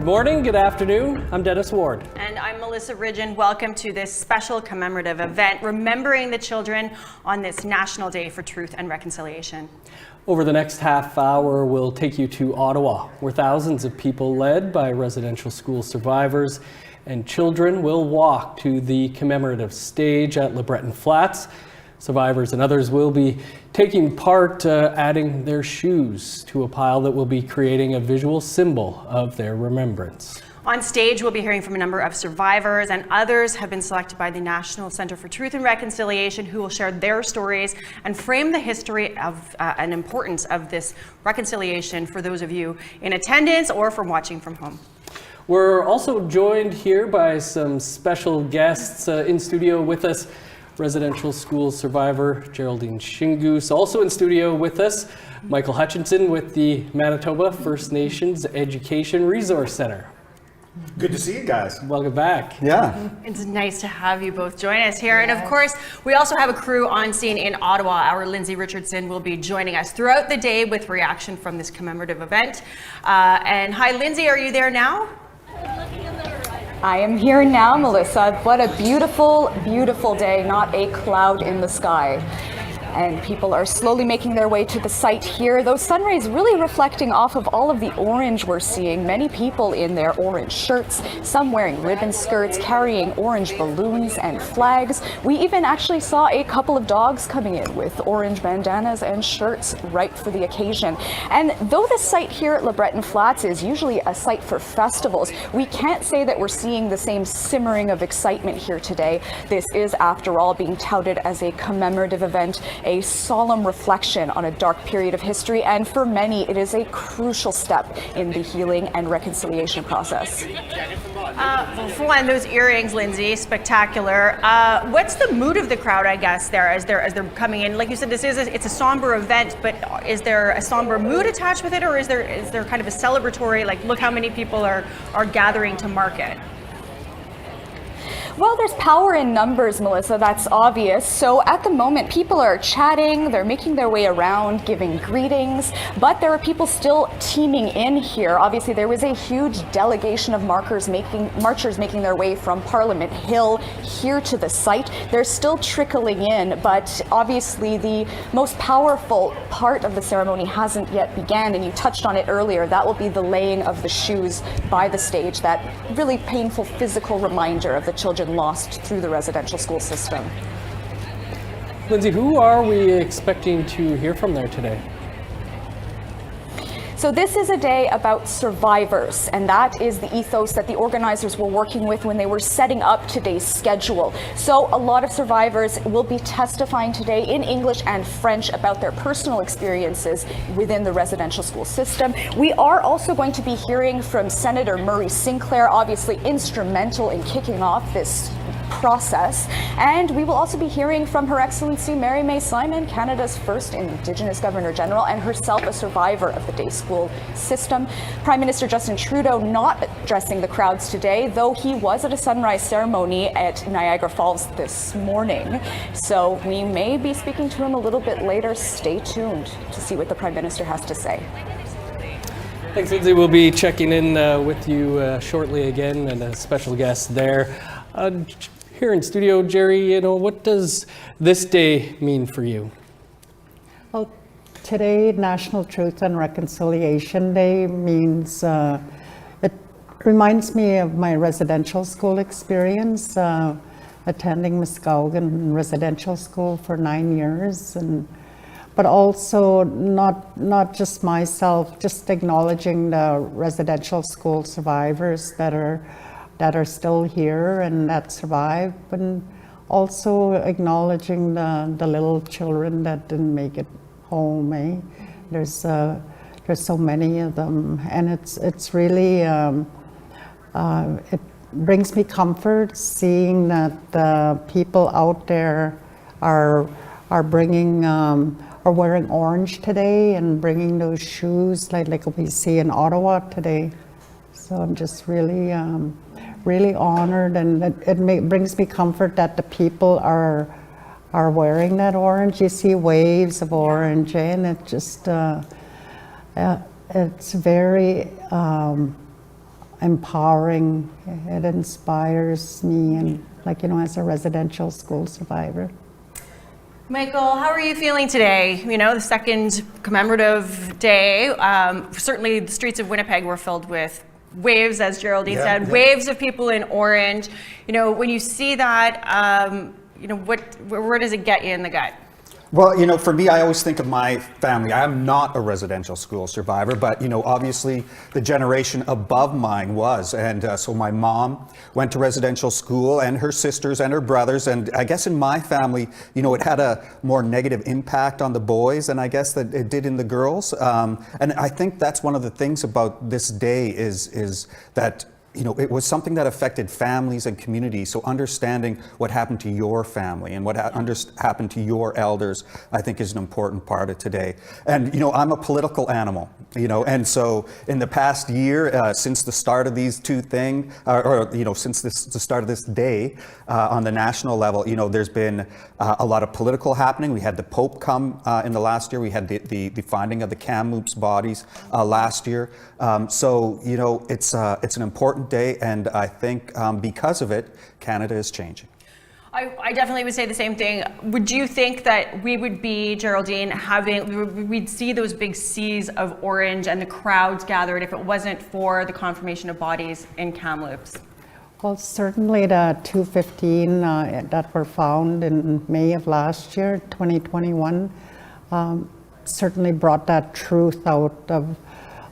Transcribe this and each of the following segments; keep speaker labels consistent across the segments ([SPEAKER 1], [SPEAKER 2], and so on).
[SPEAKER 1] Good morning, good afternoon. I'm Dennis Ward.
[SPEAKER 2] And I'm Melissa Ridgen. Welcome to this special commemorative event, remembering the children on this National Day for Truth and Reconciliation.
[SPEAKER 1] Over the next half hour, we'll take you to Ottawa, where thousands of people led by residential school survivors and children will walk to the commemorative stage at LeBreton Flats. Survivors and others will be taking part, adding their shoes to a pile that will be creating a visual symbol of their remembrance.
[SPEAKER 2] On stage, we'll be hearing from a number of survivors, and others have been selected by the National Centre for Truth and Reconciliation, who will share their stories and frame the history of and importance of this reconciliation for those of you in attendance or from watching from home.
[SPEAKER 1] We're also joined here by some special guests in studio with us. Residential school survivor Geraldine Shingoose. Also in studio with us, Michael Hutchinson with the Manitoba First Nations Education Resource Center.
[SPEAKER 3] Good to see you guys.
[SPEAKER 1] Welcome back.
[SPEAKER 3] Yeah.
[SPEAKER 2] It's nice to have you both join us here. And of course, we also have a crew on scene in Ottawa. Our Lindsay Richardson will be joining us throughout the day with reaction from this commemorative event. And hi, Lindsay, are you there now?
[SPEAKER 4] I am here now, Melissa. What a beautiful, beautiful day, not a cloud in the sky. And people are slowly making their way to the site here. Those sun rays really reflecting off of all of the orange we're seeing. Many people in their orange shirts, some wearing ribbon skirts, carrying orange balloons and flags. We even actually saw a couple of dogs coming in with orange bandanas and shirts right for the occasion. And though the site here at LeBreton Flats is usually a site for festivals, we can't say that we're seeing the same simmering of excitement here today. This is, after all, being touted as a commemorative event, a solemn reflection on a dark period of history, and for many it is a crucial step in the healing and reconciliation process.
[SPEAKER 2] Well, for one, those earrings, Lindsay, spectacular. What's the mood of the crowd, I guess, there as they're coming in? Like you said, it's a somber event, but is there a somber mood attached with it, or is there kind of a celebratory, like, look how many people are gathering to mark it?
[SPEAKER 4] Well, there's power in numbers, Melissa, that's obvious. So at the moment, people are chatting, they're making their way around, giving greetings, but there are people still teeming in here. Obviously, there was a huge delegation of marchers making their way from Parliament Hill here to the site. They're still trickling in, but obviously the most powerful part of the ceremony hasn't yet begun, and you touched on it earlier. That will be the laying of the shoes by the stage, that really painful physical reminder of the children lost through the residential school system.
[SPEAKER 1] Lindsay, who are we expecting to hear from there today?
[SPEAKER 4] So this is a day about survivors, and that is the ethos that the organizers were working with when they were setting up today's schedule. So a lot of survivors will be testifying today in English and French about their personal experiences within the residential school system. We are also going to be hearing from Senator Murray Sinclair, obviously instrumental in kicking off this process. And we will also be hearing from Her Excellency Mary May Simon, Canada's first Indigenous Governor General, and herself a survivor of the day school system. Prime Minister Justin Trudeau not addressing the crowds today, though he was at a sunrise ceremony at Niagara Falls this morning. So we may be speaking to him a little bit later. Stay tuned to see what the Prime Minister has to say.
[SPEAKER 1] Thanks, Lindsay. We'll be checking in with you shortly again, and a special guest there. Here in studio, Jerry, what does this day mean for you?
[SPEAKER 5] Well, today, National Truth and Reconciliation Day means, it reminds me of my residential school experience, attending Muskowgan Residential School for 9 years, but also not just myself, just acknowledging the residential school survivors that are still here and that survive, and also acknowledging the little children that didn't make it home. There's so many of them, and it's really it brings me comfort seeing that the people out there are bringing are wearing orange today and bringing those shoes like we see in Ottawa today. So I'm just really honored, and it brings me comfort that the people are wearing that orange. You see waves of orange, and it just it's very empowering. It inspires me, and as a residential school survivor.
[SPEAKER 2] Michael, how are you feeling today? The second commemorative day. Certainly the streets of Winnipeg were filled with waves, as Geraldine said, waves of people in orange. When you see that, where does it get you in the gut?
[SPEAKER 3] Well, for me, I always think of my family. I am not a residential school survivor, but, obviously the generation above mine was. And so my mom went to residential school, and her sisters and her brothers. And I guess in my family, it had a more negative impact on the boys than I guess that it did in the girls. And I think that's one of the things about this day is that it was something that affected families and communities. So understanding what happened to your family and what happened to your elders, I think, is an important part of today. And, I'm a political animal, and so in the past year, since the start of these two things, since the start of this day on the national level, there's been a lot of political happening. We had the Pope come in the last year. We had the finding of the Kamloops bodies last year. So, it's an important day, and I think because of it, Canada is changing.
[SPEAKER 2] I definitely would say the same thing. Would you think that we would be, Geraldine, we'd see those big seas of orange and the crowds gathered if it wasn't for the confirmation of bodies in Kamloops?
[SPEAKER 5] Well, certainly the 215 that were found in May of last year, 2021, certainly brought that truth out of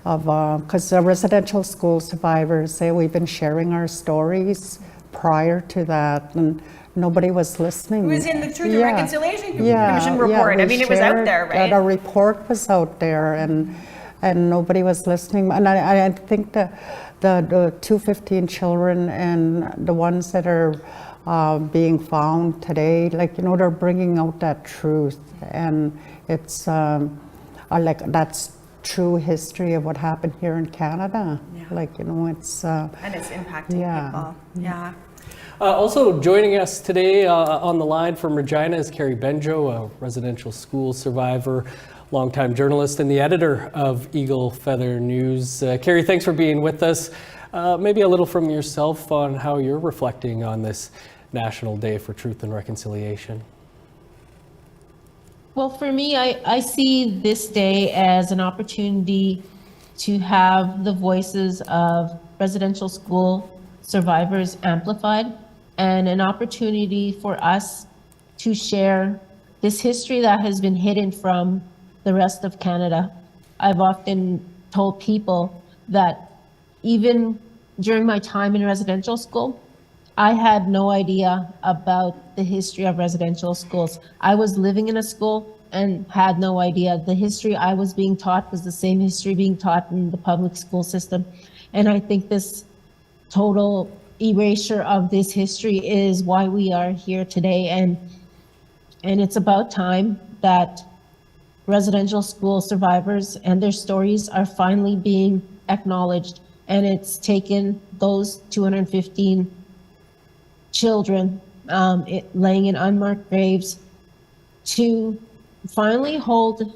[SPEAKER 5] because the residential school survivors say we've been sharing our stories prior to that, and nobody was listening.
[SPEAKER 2] It was in the Truth and Reconciliation Commission report. It was out there, right?
[SPEAKER 5] A report was out there, and nobody was listening. And I think the 215 children and the ones that are being found today, they're bringing out that truth, and it's that's true history of what happened here in Canada. It's
[SPEAKER 2] and it's impacting people. Yeah.
[SPEAKER 1] Also joining us today on the line from Regina is Carrie Benjo, a residential school survivor, longtime journalist and the editor of Eagle Feather News. Carrie, thanks for being with us. Maybe a little from yourself on how you're reflecting on this National Day for Truth and Reconciliation.
[SPEAKER 6] Well, for me, I see this day as an opportunity to have the voices of residential school survivors amplified, and an opportunity for us to share this history that has been hidden from the rest of Canada. I've often told people that even during my time in residential school, I had no idea about the history of residential schools. I was living in a school and had no idea. The history I was being taught was the same history being taught in the public school system. And I think this total erasure of this history is why we are here today. And it's about time that residential school survivors and their stories are finally being acknowledged. And it's taken those 215 children laying in unmarked graves to finally hold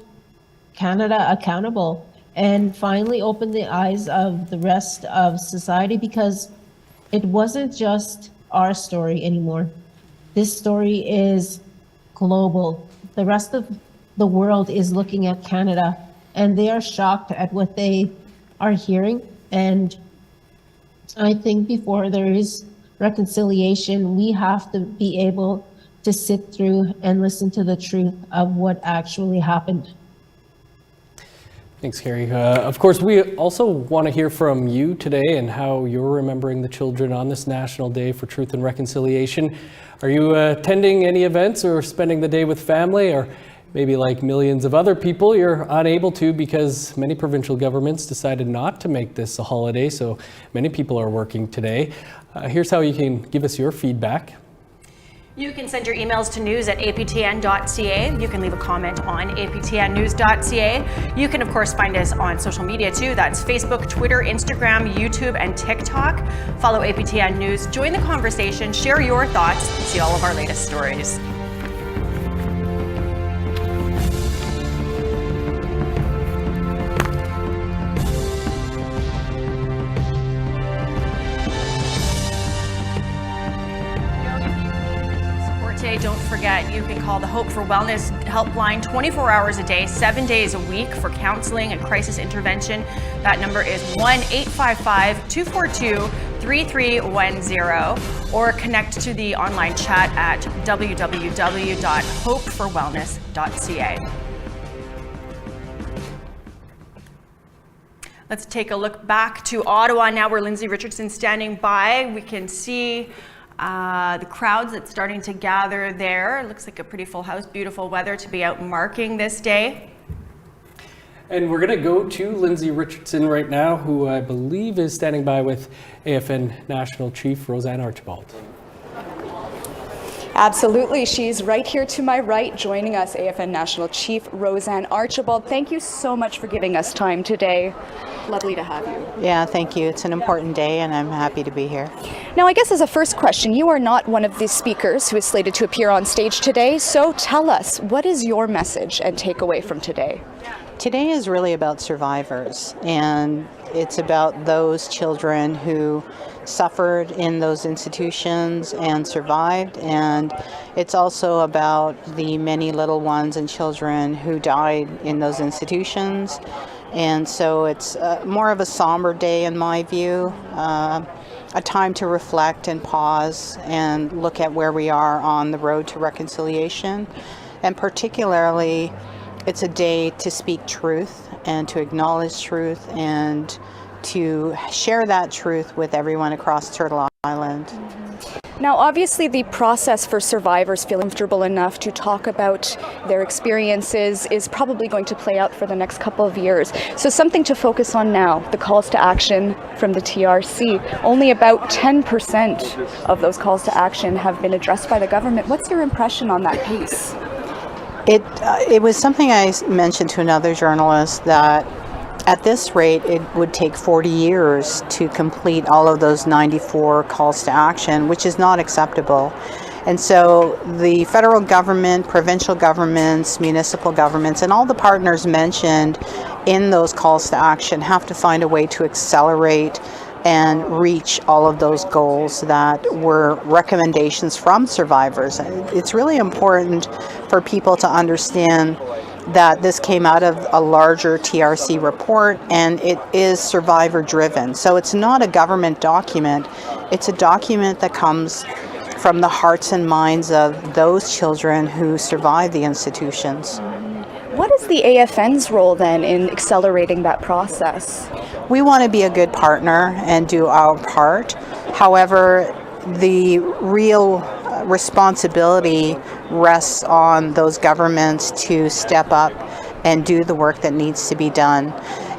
[SPEAKER 6] Canada accountable and finally open the eyes of the rest of society, because it wasn't just our story anymore. This story is global. The rest of the world is looking at Canada and they are shocked at what they are hearing. And I think before there is reconciliation, we have to be able to sit through and listen to the truth of what actually happened.
[SPEAKER 1] Thanks, Carrie. Of course, we also want to hear from you today and how you're remembering the children on this National Day for Truth and Reconciliation. Are you attending any events or spending the day with family, or maybe like millions of other people, you're unable to because many provincial governments decided not to make this a holiday, so many people are working today. Here's how you can give us your feedback.
[SPEAKER 2] You can send your emails to news@aptn.ca. You can leave a comment on aptnnews.ca. You can, of course, find us on social media too. That's Facebook, Twitter, Instagram, YouTube, and TikTok. Follow APTN News, join the conversation, share your thoughts, see all of our latest stories. you can call the Hope for Wellness helpline 24 hours a day, 7 days a week for counseling and crisis intervention. That number is 1-855-242-3310, or connect to the online chat at www.hopeforwellness.ca. Let's take a look back to Ottawa now, where Lindsay Richardson's standing by. We can see the crowds that's starting to gather there. It looks like a pretty full house, beautiful weather to be out marking this day.
[SPEAKER 1] And we're going to go to Lindsay Richardson right now, who I believe is standing by with APTN National Chief Roseanne Archibald.
[SPEAKER 4] Absolutely. She's right here to my right, joining us, APTN National Chief Roseanne Archibald. Thank you so much for giving us time today. Lovely to have you.
[SPEAKER 7] Yeah, thank you. It's an important day and I'm happy to be here.
[SPEAKER 4] Now, I guess as a first question, you are not one of the speakers who is slated to appear on stage today, so tell us, what is your message and takeaway from today?
[SPEAKER 7] Today is really about survivors, and it's about those children who suffered in those institutions and survived, and it's also about the many little ones and children who died in those institutions. And so it's more of a somber day in my view, a time to reflect and pause and look at where we are on the road to reconciliation. And particularly, it's a day to speak truth and to acknowledge truth and to share that truth with everyone across Turtle Island.
[SPEAKER 4] Now, obviously, the process for survivors feeling comfortable enough to talk about their experiences is probably going to play out for the next couple of years. So something to focus on now, the calls to action from the TRC. Only about 10% of those calls to action have been addressed by the government. What's your impression on that pace?
[SPEAKER 7] It was something I mentioned to another journalist, that at this rate, it would take 40 years to complete all of those 94 calls to action, which is not acceptable. And so the federal government, provincial governments, municipal governments, and all the partners mentioned in those calls to action have to find a way to accelerate and reach all of those goals that were recommendations from survivors. It's really important for people to understand that this came out of a larger TRC report, and it is survivor driven. So it's not a government document, it's a document that comes from the hearts and minds of those children who survived the institutions.
[SPEAKER 4] What is the AFN's role then in accelerating that process?
[SPEAKER 7] We want to be a good partner and do our part. However, the real responsibility rests on those governments to step up and do the work that needs to be done.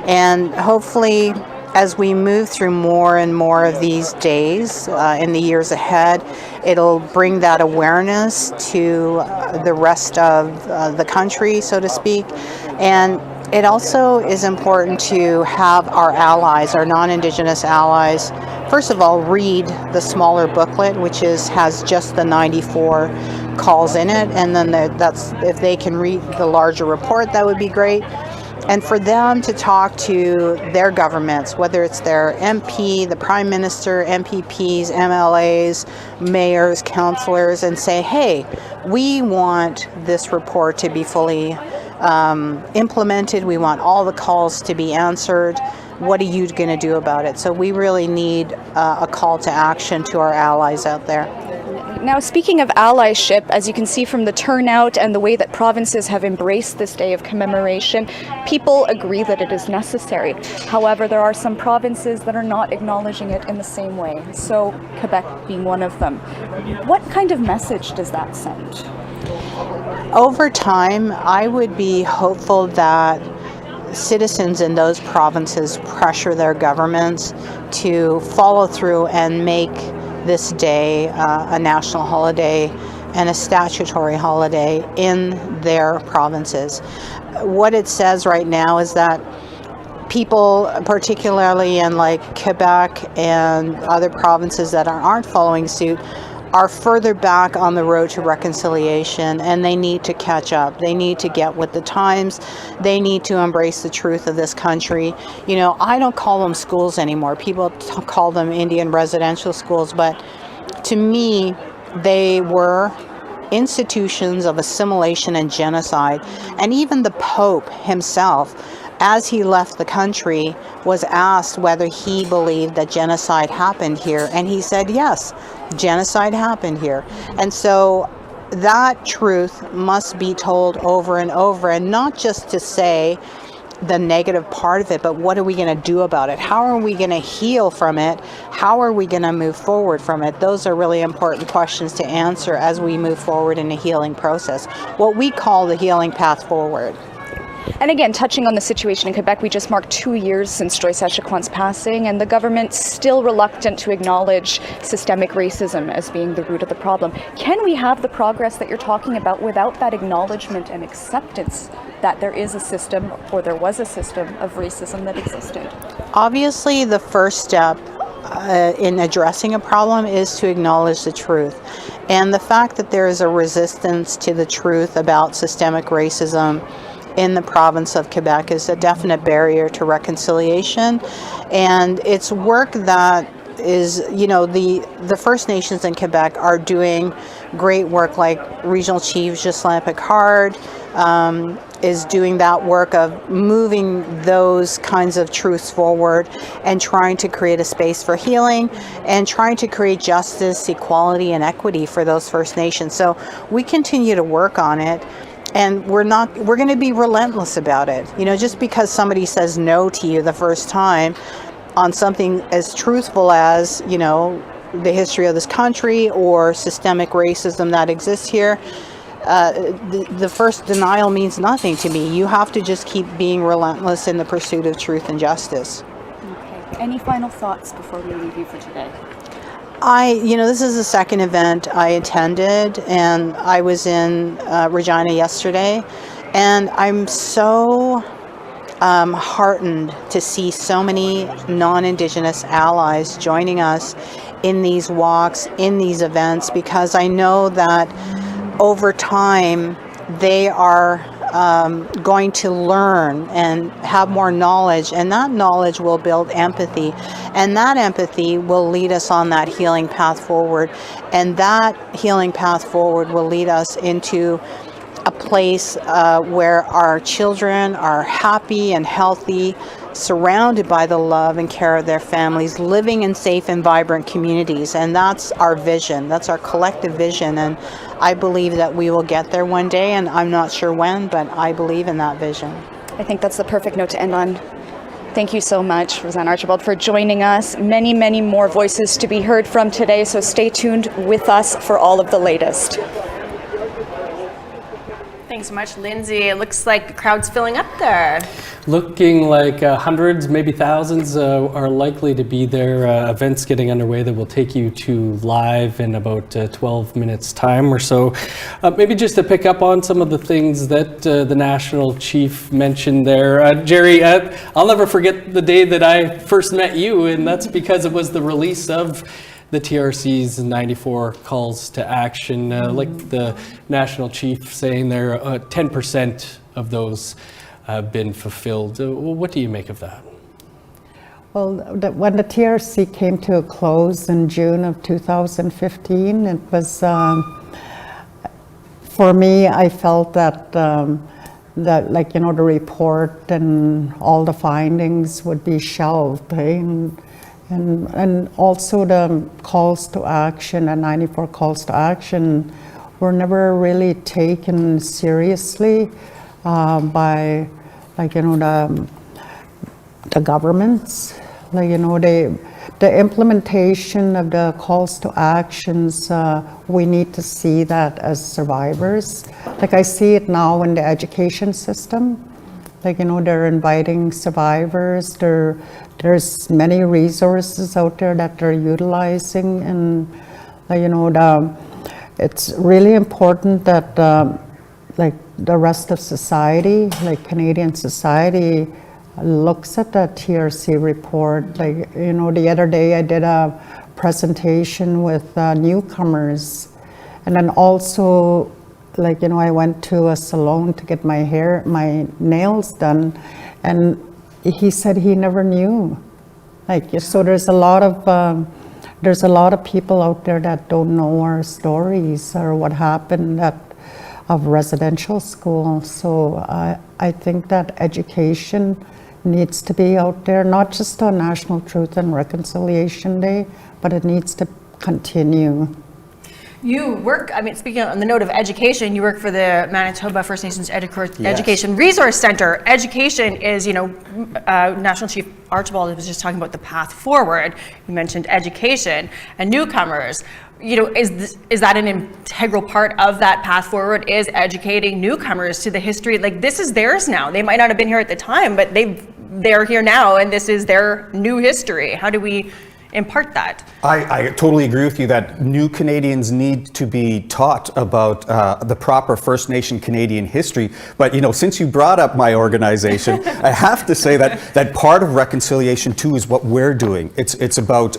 [SPEAKER 7] And hopefully, as we move through more and more of these days in the years ahead, it'll bring that awareness to the rest of the country, so to speak. And it also is important to have our allies, our non-Indigenous allies, first of all, read the smaller booklet, which has just the 94 calls in it, and then that's, if they can read the larger report, that would be great. And for them to talk to their governments, whether it's their MP, the Prime Minister, MPPs, MLAs, mayors, councillors, and say, hey, we want this report to be fully implemented. We want all the calls to be answered. What are you going to do about it? So we really need a call to action to our allies out there.
[SPEAKER 4] Now, speaking of allyship, as you can see from the turnout and the way that provinces have embraced this day of commemoration, people agree that it is necessary. However, there are some provinces that are not acknowledging it in the same way, so Quebec being one of them. What kind of message does that send?
[SPEAKER 7] Over time, I would be hopeful that citizens in those provinces pressure their governments to follow through and make this day a national holiday and a statutory holiday in their provinces. What it says right now is that people, particularly in like Quebec and other provinces that aren't following suit, are further back on the road to reconciliation, and they need to catch up. They need to get with the times. They need to embrace the truth of this country. You know, I don't call them schools anymore. People call them Indian residential schools, but to me, they were institutions of assimilation and genocide. And even the Pope himself, as he left the country, was asked whether he believed that genocide happened here. And he said, yes, genocide happened here. And so that truth must be told over and over, and not just to say the negative part of it, but what are we going to do about it? How are we going to heal from it? How are we going to move forward from it? Those are really important questions to answer as we move forward in a healing process, what we call the healing path forward.
[SPEAKER 4] And again, touching on the situation in Quebec, we just marked 2 years since Joyce Echaquan's passing, and the government's still reluctant to acknowledge systemic racism as being the root of the problem. Can we have the progress that you're talking about without that acknowledgement and acceptance that there is a system, or there was a system, of racism that existed?
[SPEAKER 7] Obviously, the first step in addressing a problem is to acknowledge the truth. And the fact that there is a resistance to the truth about systemic racism in the province of Quebec is a definite barrier to reconciliation. And it's work that is, you know, the First Nations in Quebec are doing great work, like Regional Chief Ghislain Picard is doing that work of moving those kinds of truths forward and trying to create a space for healing and trying to create justice, equality, and equity for those First Nations. So we continue to work on it. And we're going to be relentless about it. You know, just because somebody says no to you the first time on something as truthful as, you know, the history of this country or systemic racism that exists here, the first denial means nothing to me. You have to just keep being relentless in the pursuit of truth and justice.
[SPEAKER 4] Okay. Any final thoughts before we leave you for today?
[SPEAKER 7] This is the second event I attended, and I was in Regina yesterday, and I'm so heartened to see so many non-Indigenous allies joining us in these walks, in these events, because I know that over time they are going to learn and have more knowledge, and that knowledge will build empathy, and that empathy will lead us on that healing path forward, and that healing path forward will lead us into a place where our children are happy and healthy, surrounded by the love and care of their families, living in safe and vibrant communities. And that's our vision. That's our collective vision. And I believe that we will get there one day, and I'm not sure when, but I believe in that vision.
[SPEAKER 4] I think that's the perfect note to end on. Thank you so much, Roseanne Archibald, for joining us. Many, many more voices to be heard from today, so stay tuned with us for all of the latest.
[SPEAKER 2] Thanks so much, Lindsay. It looks like the crowd's filling up there.
[SPEAKER 1] Looking like hundreds, maybe thousands are likely to be there. Events getting underway that will take you to live in about 12 minutes time or so. Maybe just to pick up on some of the things that the National Chief mentioned there. Jerry, I'll never forget the day that I first met you, and that's because it was the release of the TRC's 94 calls to action, like the National Chief saying there, 10% of those have been fulfilled. What do you make of that?
[SPEAKER 5] Well, when the TRC came to a close in June of 2015, it was, for me, I felt that, the report and all the findings would be shelved, and also the calls to action, the 94 calls to action, were never really taken seriously by, the governments. The implementation of the calls to actions, we need to see that as survivors. I see it now in the education system. They're inviting survivors. There's many resources out there that they're utilizing, and it's really important that the rest of society, Canadian society, looks at that TRC report. The other day I did a presentation with newcomers, and then also I went to a salon to get my nails done, and he said he never knew. So there's a lot of there's a lot of people out there that don't know our stories or what happened of residential school. So I think that education needs to be out there, not just on National Truth and Reconciliation Day, but it needs to continue.
[SPEAKER 2] You work, I mean, speaking on the note of education, you work for the Manitoba First Nations Education Resource Center. Education is, National Chief Archibald was just talking about the path forward. You mentioned education and newcomers. Is that an integral part of that path forward, is educating newcomers to the history? Like, this is theirs now. They might not have been here at the time, but they're here now, and this is their new history. How do we impart that?
[SPEAKER 3] I totally agree with you that new Canadians need to be taught about the proper First Nation Canadian history. But since you brought up my organization, I have to say that part of reconciliation too is what we're doing. It's about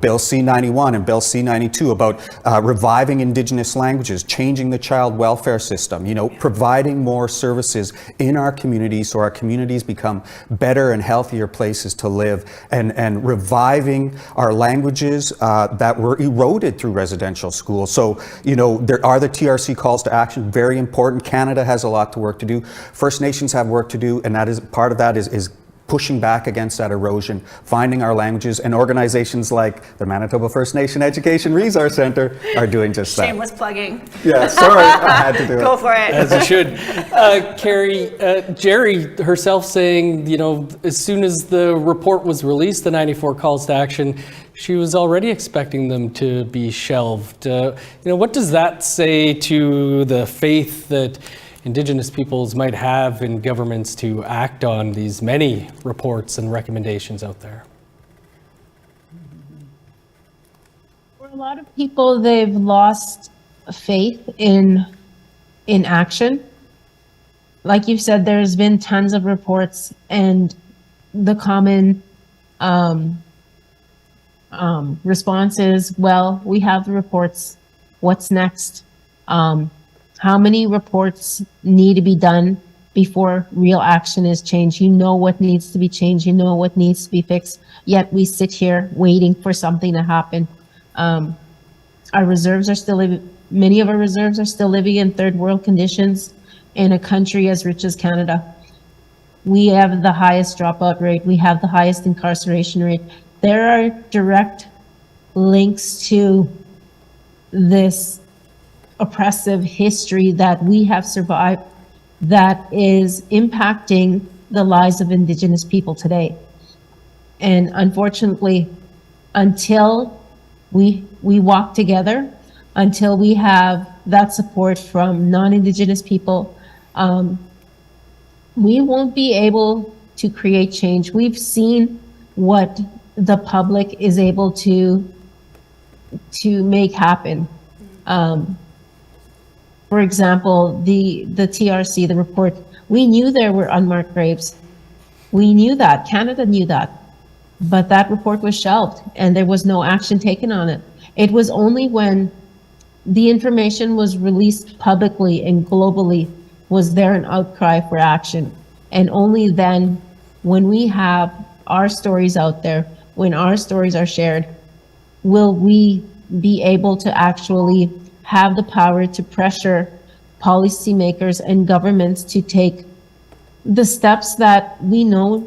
[SPEAKER 3] Bill C-91 and Bill C-92 about reviving Indigenous languages, changing the child welfare system, providing more services in our communities so our communities become better and healthier places to live, and reviving our languages that were eroded through residential schools. So, there are the TRC calls to action, very important. Canada has a lot to work to do. First Nations have work to do, and that is part of that is pushing back against that erosion, finding our languages, and organizations like the Manitoba First Nation Education Resource Center are doing just that.
[SPEAKER 2] Shameless plugging.
[SPEAKER 3] Yeah, sorry, I had to do it.
[SPEAKER 2] Go for it.
[SPEAKER 1] As you should. Carrie, Jerry herself saying, as soon as the report was released, the 94 calls to action, she was already expecting them to be shelved. What does that say to the faith that Indigenous peoples might have in governments to act on these many reports and recommendations out there?
[SPEAKER 6] For a lot of people, they've lost faith in action. Like you said, there's been tons of reports, and the common response is, well, we have the reports. What's next? How many reports need to be done before real action is changed? You know what needs to be changed. You know what needs to be fixed. Yet we sit here waiting for something to happen. Our reserves are still living, many of our reserves are still living in third world conditions in a country as rich as Canada. We have the highest dropout rate. We have the highest incarceration rate. There are direct links to this oppressive history that we have survived that is impacting the lives of Indigenous people today. And unfortunately, until we walk together, until we have that support from non-Indigenous people, we won't be able to create change. We've seen what the public is able to make happen. For example, the TRC, the report, we knew there were unmarked graves. We knew that, Canada knew that, but that report was shelved and there was no action taken on it. It was only when the information was released publicly and globally was there an outcry for action. And only then, when we have our stories out there, when our stories are shared, will we be able to actually have the power to pressure policymakers and governments to take the steps that we know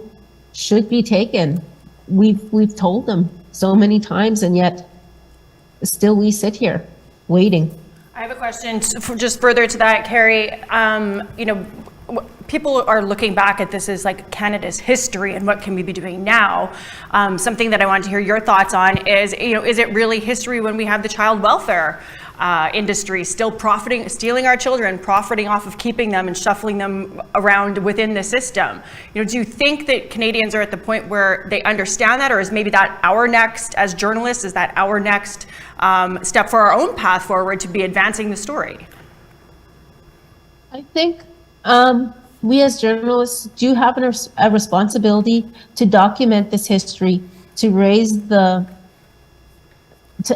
[SPEAKER 6] should be taken. We've told them so many times, and yet still we sit here waiting.
[SPEAKER 2] I have a question just further to that, Carrie. People are looking back at this as like Canada's history and what can we be doing now. Something that I wanted to hear your thoughts on is, is it really history when we have the child welfare industry still stealing our children, profiting off of keeping them and shuffling them around within the system? Do you think that Canadians are at the point where they understand that, or is maybe that our next, as journalists, is that our next step for our own path forward to be advancing the story?
[SPEAKER 6] I think we as journalists do have a responsibility to document this history, to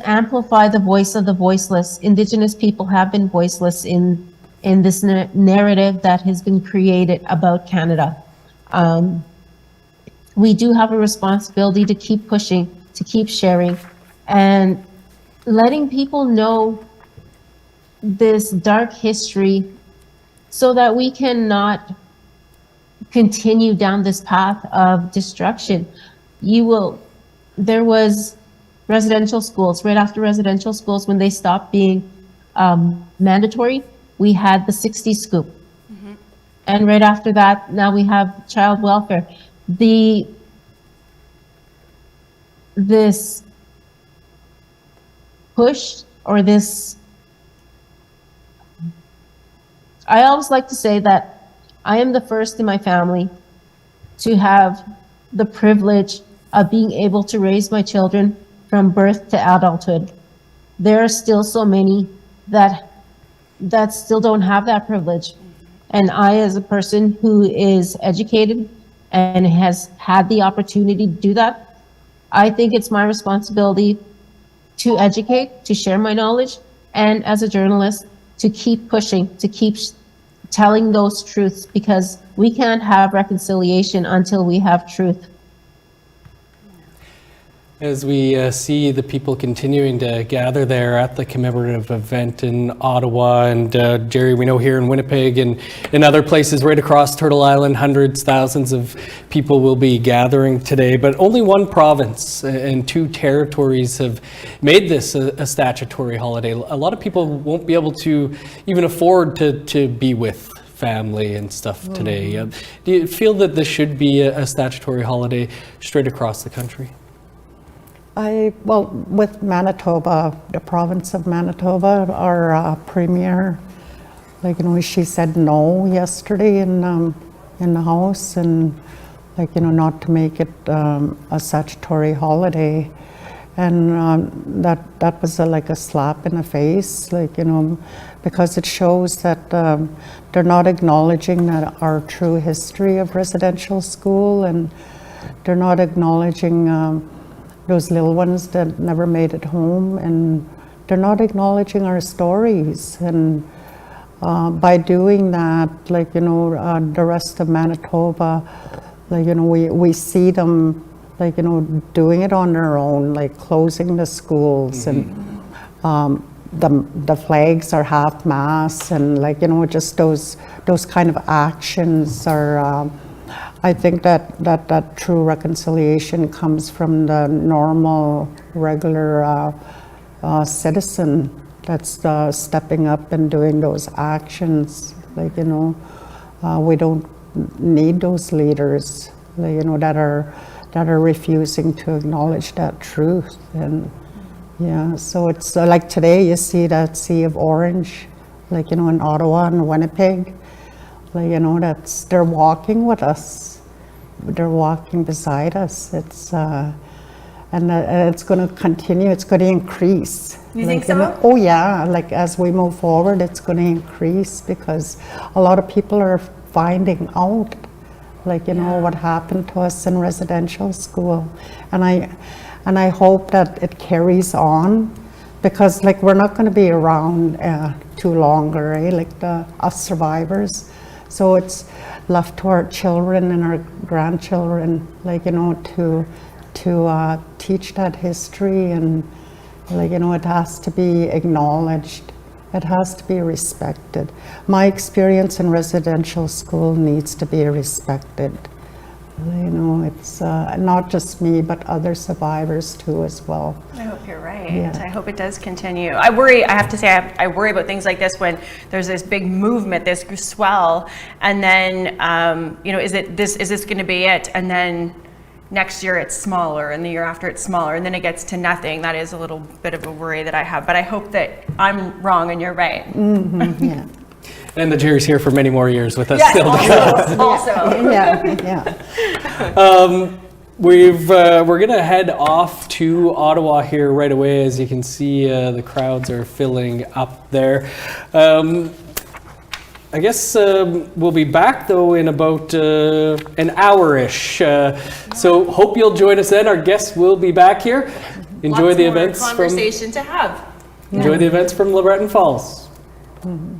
[SPEAKER 6] amplify the voice of the voiceless. Indigenous people have been voiceless in this narrative that has been created about Canada. we do have a responsibility to keep pushing, to keep sharing, and letting people know this dark history so that we cannot continue down this path of destruction. There was residential schools, right after residential schools, when they stopped being mandatory, we had the 60 scoop. And right after that, now we have child welfare. This push or this, I always like to say that I am the first in my family to have the privilege of being able to raise my children from birth to adulthood. There are still so many that still don't have that privilege. And I, as a person who is educated and has had the opportunity to do that, I think it's my responsibility to educate, to share my knowledge, and as a journalist, to keep pushing, to keep telling those truths, because we can't have reconciliation until we have truth.
[SPEAKER 1] As we see the people continuing to gather there at the commemorative event in Ottawa, and Jerry, we know here in Winnipeg and in other places right across Turtle Island, hundreds, thousands of people will be gathering today, but only one province and 2 territories have made this a statutory holiday. A lot of people won't be able to even afford to be with family and stuff today. Do you feel that this should be a statutory holiday straight across the country?
[SPEAKER 5] Well, with Manitoba, the province of Manitoba, our premier, she said no yesterday in the House, and not to make it a statutory holiday, and that was like a slap in the face, because it shows that they're not acknowledging that our true history of residential school, and they're not acknowledging those little ones that never made it home, and they're not acknowledging our stories. And by doing that, the rest of Manitoba, we see them, doing it on their own, closing the schools, and the flags are half-mast, and just those kind of actions are. I think that true reconciliation comes from the normal, regular citizen that's stepping up and doing those actions. We don't need those leaders, that are refusing to acknowledge that truth. And yeah, so it's like today you see that sea of orange, in Ottawa and Winnipeg. They're walking with us. They're walking beside us. It's and it's going to continue. It's going to increase.
[SPEAKER 2] You think so?
[SPEAKER 5] Oh yeah. As we move forward, it's going to increase, because a lot of people are finding out, what happened to us in residential school, and I hope that it carries on, because we're not going to be around too longer, us survivors. So it's left to our children and our grandchildren, to teach that history, and it has to be acknowledged. It has to be respected. My experience in residential school needs to be respected. It's not just me, but other survivors too as well.
[SPEAKER 2] I hope you're right.
[SPEAKER 5] Yeah.
[SPEAKER 2] I hope it does continue. I have to say, I worry about things like this when there's this big movement, this swell, and then, is this going to be it? And then next year it's smaller, and the year after it's smaller, and then it gets to nothing. That is a little bit of a worry that I have, but I hope that I'm wrong and you're right.
[SPEAKER 5] Mm-hmm, yeah.
[SPEAKER 1] And the Jerry's here for many more years with us
[SPEAKER 2] Yes,
[SPEAKER 1] still.
[SPEAKER 2] also.
[SPEAKER 5] Yeah.
[SPEAKER 1] We're going to head off to Ottawa here right away. As you can see, the crowds are filling up there. I guess we'll be back, though, in about an hour-ish. So hope you'll join us then. Our guests will be back here. Enjoy
[SPEAKER 2] Lots
[SPEAKER 1] the
[SPEAKER 2] more
[SPEAKER 1] events
[SPEAKER 2] conversation to have.
[SPEAKER 1] Enjoy the events from LeBreton Falls.
[SPEAKER 5] Mm-hmm.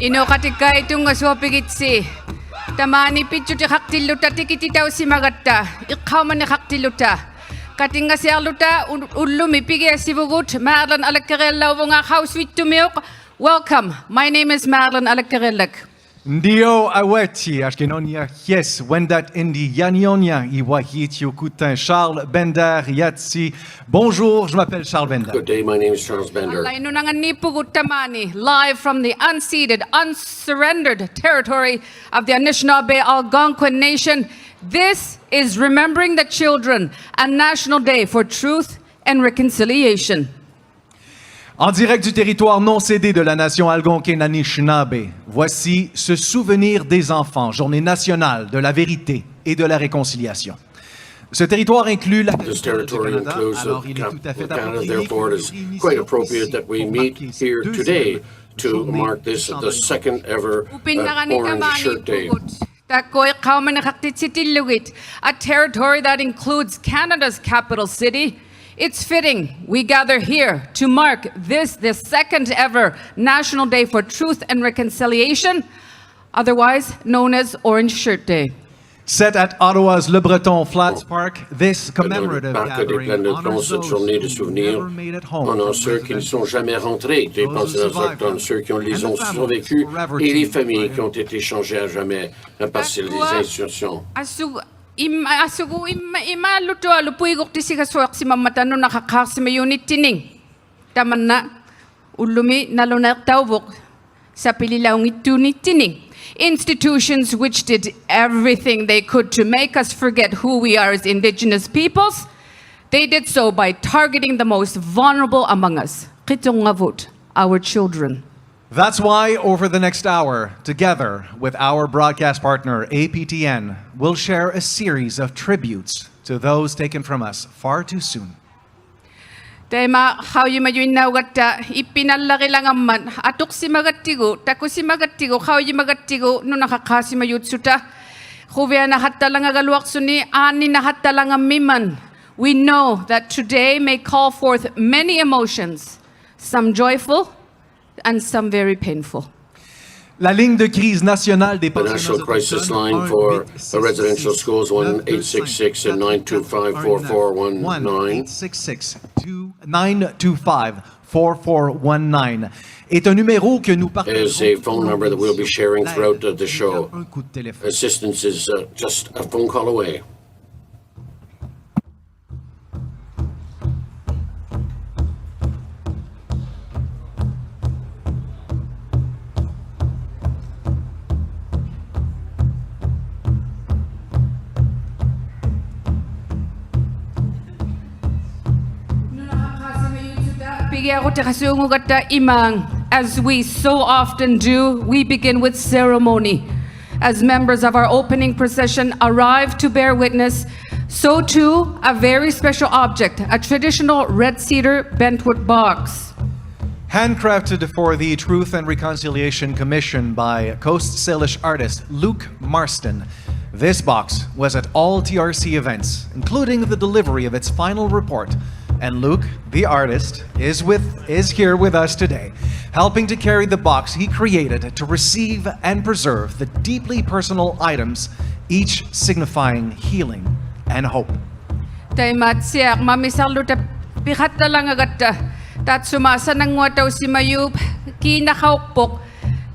[SPEAKER 8] Ino katika itong aswapigitsi. Tamani pityo ti kaktiluta tikititaw si magatta. Ikaw man ni kaktiluta. Katinga si aluta ulumi pigi sibugut. Marlon Alakkarella nga house with tumiyok. Welcome. My name is Marlon Alakkarellak.
[SPEAKER 9] Ndio aweti ashkenonia yes wendat indi yanyonia iwahitio kutin Charles Bender yatsi. Bonjour, je m'appelle Charles Bender.
[SPEAKER 10] Good day, my name is Charles Bender.
[SPEAKER 8] Alay no nangan nipugut tamani live from the unceded, unsurrendered territory of the Anishinaabe Algonquin Nation. This is Remembering the Children, a national day for truth and reconciliation.
[SPEAKER 9] En direct du territoire non cédé de la nation algonquine Anishinaabe, voici ce souvenir des enfants, journée nationale de la vérité et de la réconciliation. Ce territoire inclut la
[SPEAKER 10] This territory
[SPEAKER 9] Canada,
[SPEAKER 10] includes
[SPEAKER 9] alors il est tout à fait
[SPEAKER 10] Canada,
[SPEAKER 9] approprié
[SPEAKER 10] therefore it is quite appropriate that we meet here today to mark this, the second ever Orange Shirt Day.
[SPEAKER 8] A territory that includes Canada's capital city. It's fitting we gather here to mark this, the second ever National Day for Truth and Reconciliation, otherwise known as Orange Shirt Day.
[SPEAKER 9] Set at Ottawa's Le Breton Flats Park, this commemorative gathering honors those who never made it home.
[SPEAKER 10] On a ceux qui ne sont jamais rentrés, des pensionnats autochtones, ceux qui les ont survécu, et les familles qui ont été changées à jamais par ces institutions.
[SPEAKER 8] Asugu ima luto alupui gukti si kasuak si mamatano nakakak si mayunit tining. Taman na ulumi nalonak tawbok sa pililaong itunit tining. Institutions which did everything they could to make us forget who we are as Indigenous peoples, they did so by targeting the most vulnerable among us, kitongavut, our children.
[SPEAKER 9] That's why, over the next hour, together with our broadcast partner, APTN, we'll share a series of tributes to those taken from us far too soon.
[SPEAKER 8] Tema how you mayu inawgata ipinalaki lang amman atuk si magatigo taku si magatigo how you magatigo no nakakasi mayutsuta huvya na hatta lang agaluak suni ani na hatta lang miman. We know that today may call forth many emotions, some joyful and some very painful.
[SPEAKER 9] La ligne de crise nationale des
[SPEAKER 10] The National Crisis Line for residential schools 1-866 and 925-4419.
[SPEAKER 9] 925-4419 est un numéro que nous
[SPEAKER 10] Is a phone number that we'll be sharing throughout the show. Assistance is just a phone call away.
[SPEAKER 8] As we so often do, we begin with ceremony. As members of our opening procession arrive to bear witness, so too a very special object, a traditional red cedar bentwood box.
[SPEAKER 9] Handcrafted for the Truth and Reconciliation Commission by Coast Salish artist Luke Marston. This box was at all TRC events, including the delivery of its final report. And Luke, the artist, is here with us today, helping to carry the box he created to receive and preserve the deeply personal items, each signifying healing and hope.
[SPEAKER 8] Taimatsiak mamisaluta pikata lang agata tatsumasa nang wataw si mayub kinakaupok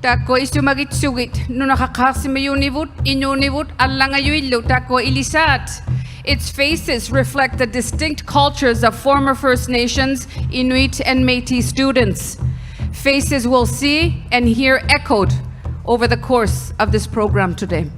[SPEAKER 8] tako isumagitsugit no nakakasimayunivut inyunivut allangayuilu tako ilisat. Its faces reflect the distinct cultures of former First Nations, Inuit, and Métis students. Faces we'll see and hear echoed over the course of this program today.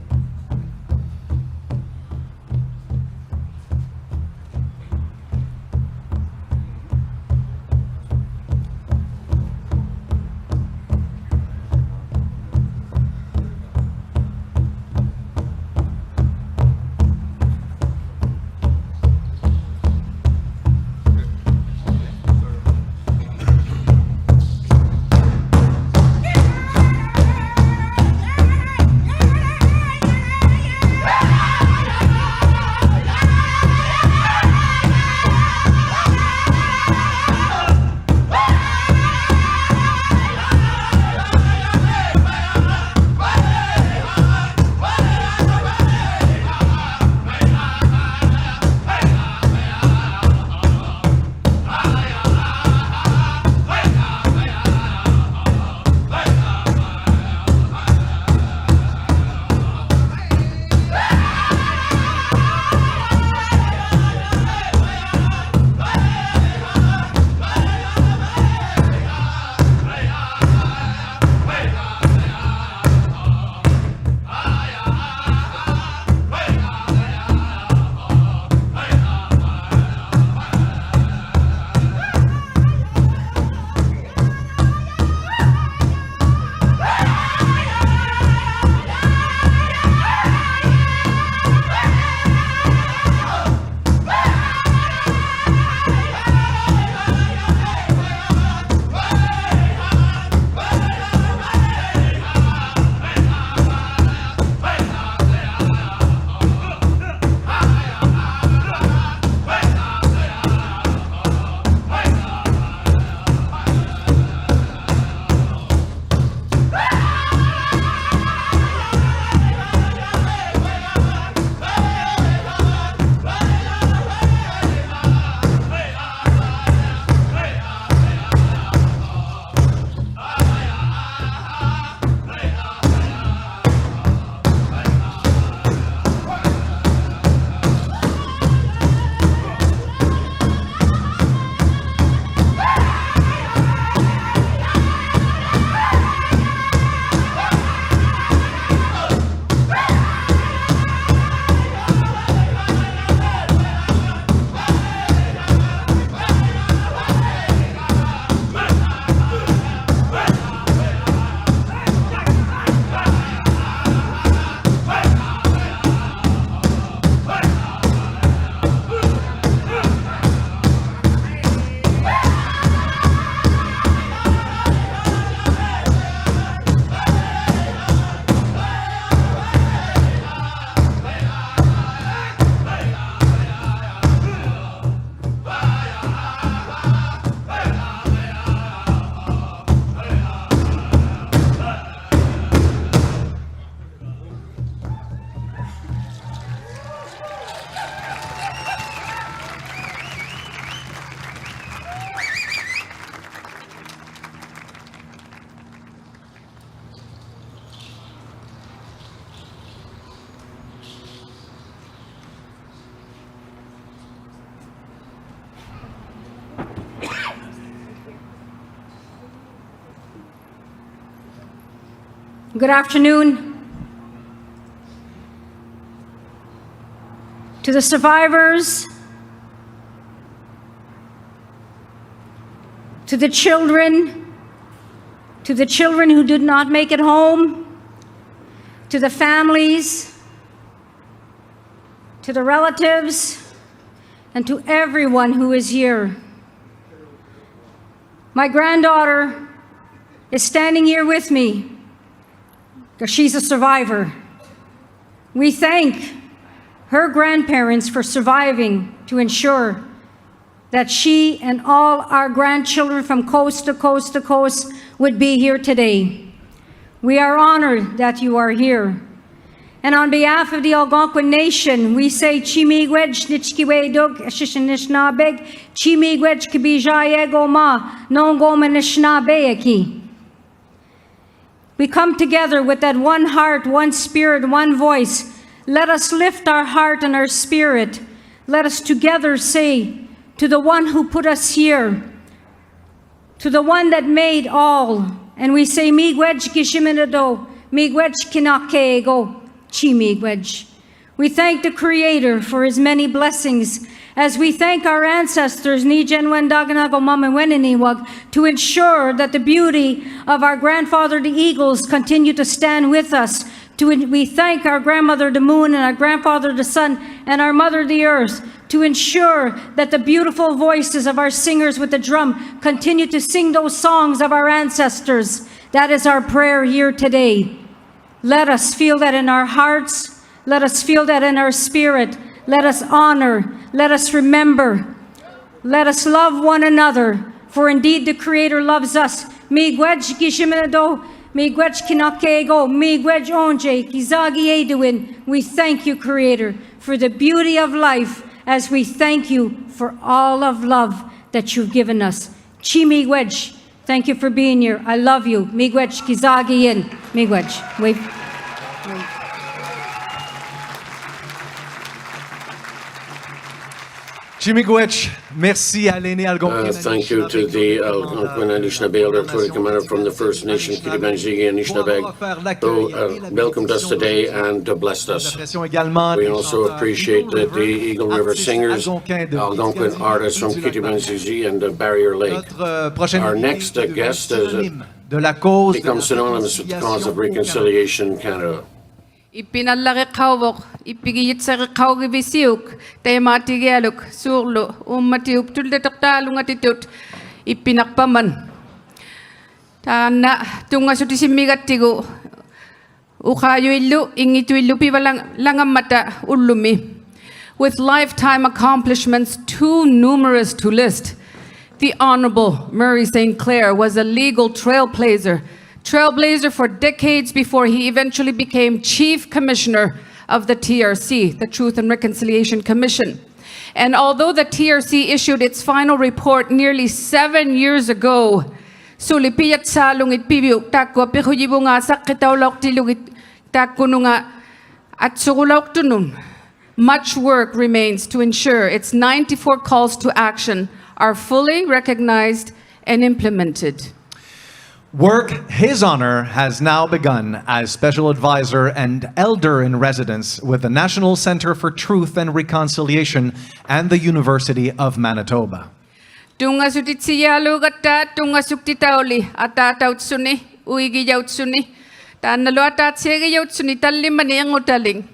[SPEAKER 11] Good afternoon. To the survivors, to the children who did not make it home, to the families, to the relatives, and to everyone who is here. My granddaughter is standing here with me because she's a survivor. We thank her grandparents for surviving to ensure that she and all our grandchildren from coast to coast to coast would be here today. We are honored that you are here. And on behalf of the Algonquin Nation, we say Chimigwedj Nichkiwedog Ashishanishnabeg, Chimigwedj Kibijaye Goma, Nongoma Nishnabeaki. We come together with that one heart, one spirit, one voice. Let us lift our heart and our spirit. Let us together say to the one who put us here, to the one that made all, and we say, Migwedj Kishiminado, Migwedj Kinakego. Chimigwedj. We thank the Creator for His many blessings, as we thank our ancestors to ensure that the beauty of our grandfather the eagles continue to stand with us. We thank our grandmother the moon and our grandfather the sun and our mother the earth to ensure that the beautiful voices of our singers with the drum continue to sing those songs of our ancestors. That is our prayer here today. Let us feel that in our hearts. Let us feel that in our spirit. Let us honor. Let us remember. Let us love one another. For indeed the Creator loves us. Migwedj Kishiminado, Migwedj Kinakego, Migwedj Onje, Kizagi Eduin. We thank you, Creator, for the beauty of life, as we thank you for all of love that you've given us. Chimigwedj. Thank you for being here. I love you. Migwedj Kizagiyin. Migwedj. Wave.
[SPEAKER 9] Chimigwedj, merci à l'aîné Algonquin.
[SPEAKER 10] Thank you to the Algonquin Anishinaabe Elder Cleric Commander from the First Nation, Kitibanjigi and Anishinaabe, who welcomed us today and blessed us. We also appreciate the Eagle River Singers, Algonquin artists from Kitibanjigi and Barrier Lake. Our next guest becomes synonymous with the cause of Reconciliation Canada.
[SPEAKER 8] Ipinalaki kawok, ipigiyit sa kawgi bisiuk, tayo matigyaluk, surlo, umatiup tuldetok talong atitut, ipinakpaman. Tana, tunga sutissimigat tigo, ukayo illu, ingitu illu langamata ulumi. With lifetime accomplishments too numerous to list, the Honorable Murray Sinclair was a legal trailblazer for decades before he eventually became Chief Commissioner of the TRC, the Truth and Reconciliation Commission. And although the TRC issued its final report nearly 7 years ago, sulipiyat salong itpibiyuk takwa pihuyibo nga sakitawlok tilugit takkuno nga at sukulawk tunun. Much work remains to ensure its 94 calls to action are fully recognized and implemented.
[SPEAKER 9] Work His Honor has now begun as Special Advisor and Elder in Residence with the National Centre for Truth and Reconciliation and the University of Manitoba.
[SPEAKER 8] Tunga sutitsiyalu gata, tunga suktitauli, atatautsuni, uigiyautsuni, tanalo atatsegiyautsuni, talimani ang utaling.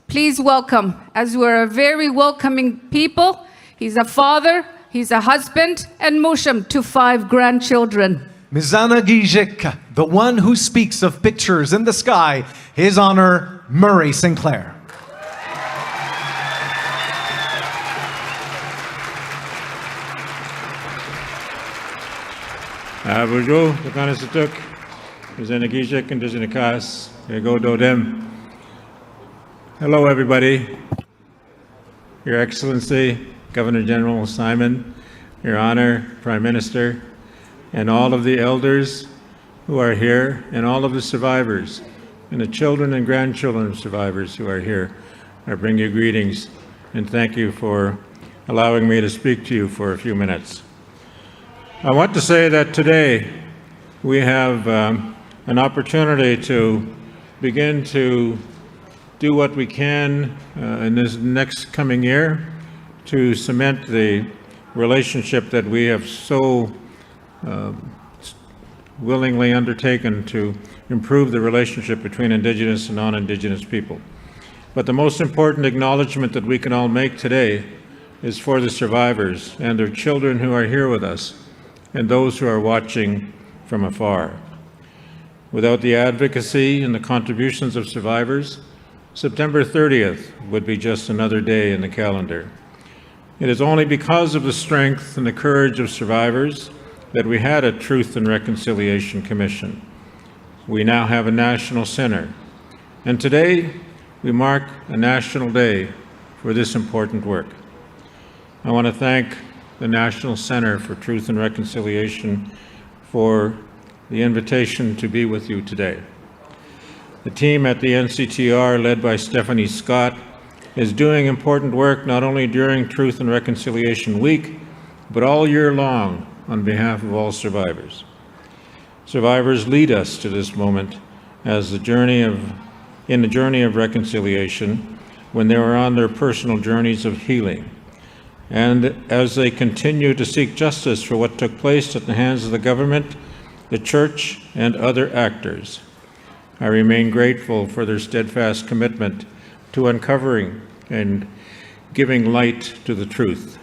[SPEAKER 8] Please welcome, as we're a very welcoming people. He's a father, he's a husband, and Musham to 5 grandchildren.
[SPEAKER 9] Mizana Gijik, the one who speaks of pictures in the sky, His Honor, Murray Sinclair.
[SPEAKER 12] Bonjour, Takanasatuk, Mizana Gijik, and Dizinakas, Ego Dodem. Hello, everybody. Your Excellency, Governor General Simon, Your Honor, Prime Minister, and all of the elders who are here, and all of the survivors, and the children and grandchildren of survivors who are here. I bring you greetings and thank you for allowing me to speak to you for a few minutes. I want to say that today we have an opportunity to begin to do what we can in this next coming year to cement the relationship that we have so willingly undertaken to improve the relationship between Indigenous and non-Indigenous people. But the most important acknowledgement that we can all make today is for the survivors and their children who are here with us and those who are watching from afar. Without the advocacy and the contributions of survivors, September 30th would be just another day in the calendar. It is only because of the strength and the courage of survivors that we had a Truth and Reconciliation Commission. We now have a national center, and today we mark a national day for this important work. I want to thank the National Center for Truth and Reconciliation for the invitation to be with you today. The team at the NCTR, led by Stephanie Scott, is doing important work not only during Truth and Reconciliation Week, but all year long on behalf of all survivors. Survivors lead us to this moment as in the journey of reconciliation when they are on their personal journeys of healing, and as they continue to seek justice for what took place at the hands of the government, the church, and other actors. I remain grateful for their steadfast commitment to uncovering and giving light to the truth.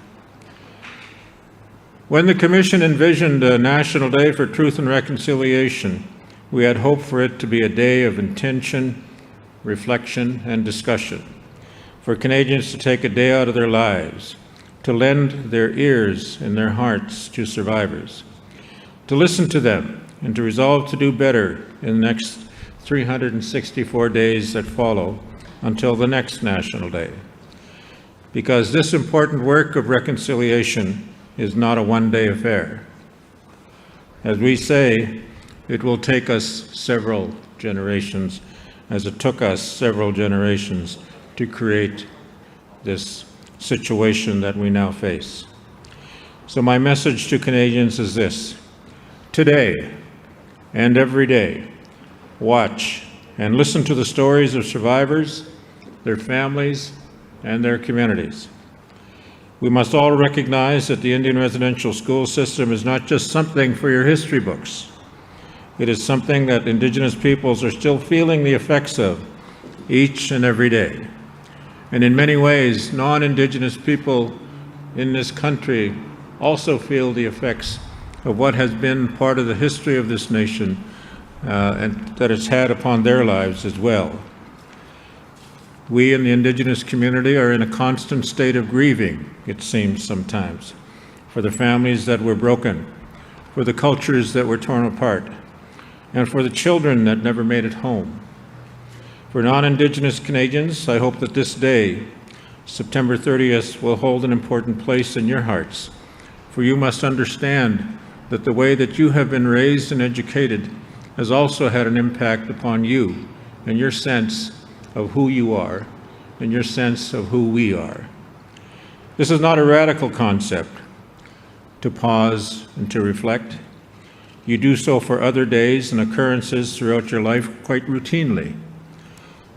[SPEAKER 12] When the Commission envisioned a National Day for Truth and Reconciliation, we had hoped for it to be a day of intention, reflection, and discussion, for Canadians to take a day out of their lives, to lend their ears and their hearts to survivors, to listen to them, and to resolve to do better in the next 364 days that follow until the next National Day. Because this important work of reconciliation is not a one-day affair. As we say, it will take us several generations, as it took us several generations to create this situation that we now face. So my message to Canadians is this: today and every day, watch and listen to the stories of survivors, their families, and their communities. We must all recognize that the Indian residential school system is not just something for your history books. It is something that Indigenous peoples are still feeling the effects of each and every day. And in many ways, non-Indigenous people in this country also feel the effects of what has been part of the history of this nation and that it's had upon their lives as well. We in the Indigenous community are in a constant state of grieving, it seems sometimes, for the families that were broken, for the cultures that were torn apart, and for the children that never made it home. For non-Indigenous Canadians, I hope that this day, September 30th, will hold an important place in your hearts, for you must understand that the way that you have been raised and educated has also had an impact upon you and your sense of who you are and your sense of who we are. This is not a radical concept to pause and to reflect. You do so for other days and occurrences throughout your life quite routinely.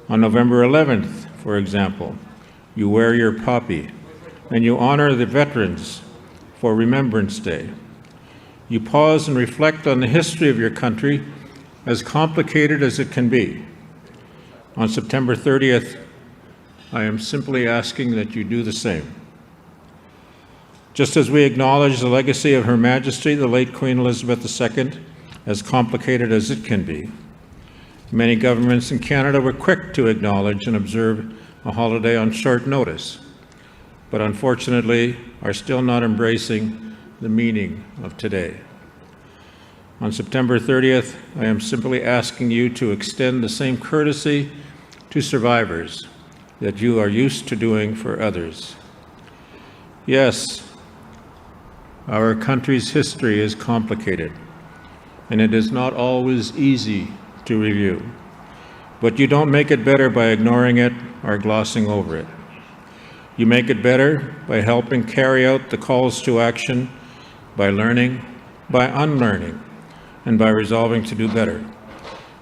[SPEAKER 12] On November 11th, for example, you wear your poppy and you honor the veterans for Remembrance Day. You pause and reflect on the history of your country, as complicated as it can be. On September 30th, I am simply asking that you do the same. Just as we acknowledge the legacy of Her Majesty, the late Queen Elizabeth II, as complicated as it can be, many governments in Canada were quick to acknowledge and observe a holiday on short notice, but unfortunately are still not embracing the meaning of today. On September 30th, I am simply asking you to extend the same courtesy to survivors that you are used to doing for others. Yes, our country's history is complicated, and it is not always easy to review. But you don't make it better by ignoring it or glossing over it. You make it better by helping carry out the calls to action, by learning, by unlearning, and by resolving to do better.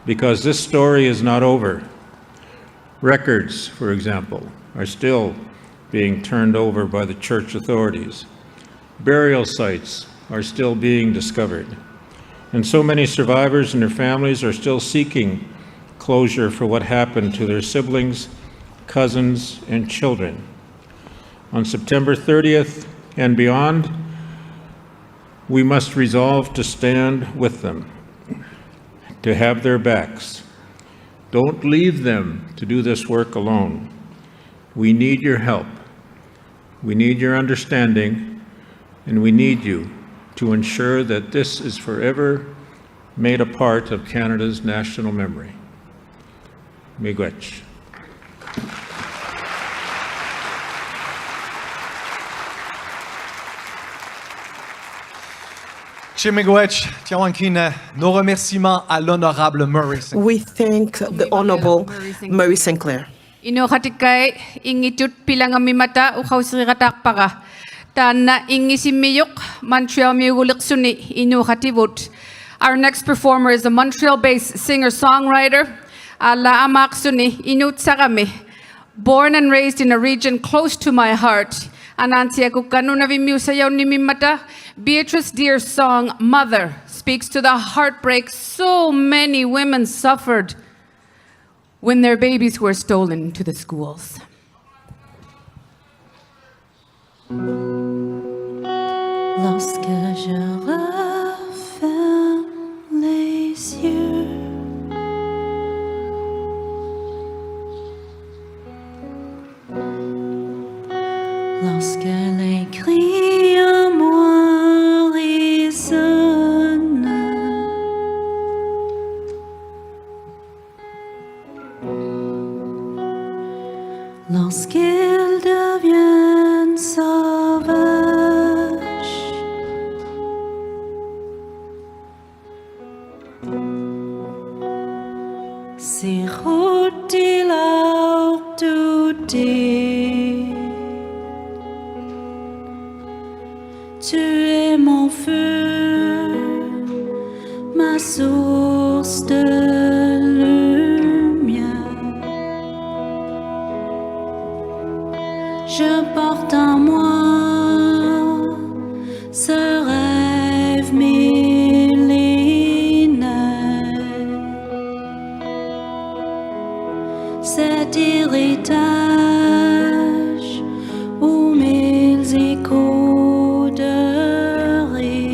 [SPEAKER 12] because this story is not over. Records, for example, are still being turned over by the church authorities. Burial sites are still being discovered. And so many survivors and their families are still seeking closure for what happened to their siblings, cousins, and children. On September 30th and beyond, we must resolve to stand with them, to have their backs. Don't leave them to do this work alone. We need your help. We need your understanding, and we need you to ensure that this is forever made a part of Canada's national memory. Miigwech.
[SPEAKER 9] Nos remerciements à l'honorable Murray Sinclair.
[SPEAKER 13] We thank the Honorable Murray Sinclair.
[SPEAKER 8] Ino katikay ingitut pilang amimata ukaw sirikatakpaka. Tana ingisimiyok Montreal miyugulik suni ino kativut. Our next performer is a Montreal-based singer-songwriter. Ala amak suni inut sa kami. Born and raised in a region close to my heart. Anantia kukano na vimiusayaw ni mimata. Beatrice Deer's song, Mother, speaks to the heartbreak so many women suffered when their babies were stolen to the schools.
[SPEAKER 14] Lorsque je referme les yeux, lorsque les cris en moi résonnent, lorsqu'ils deviennent sauvages, ces routes il a douté. Tu es mon feu, ma source de lumière. Je porte en moi ce rêve millénaire, cet héritage où mille échos de rire.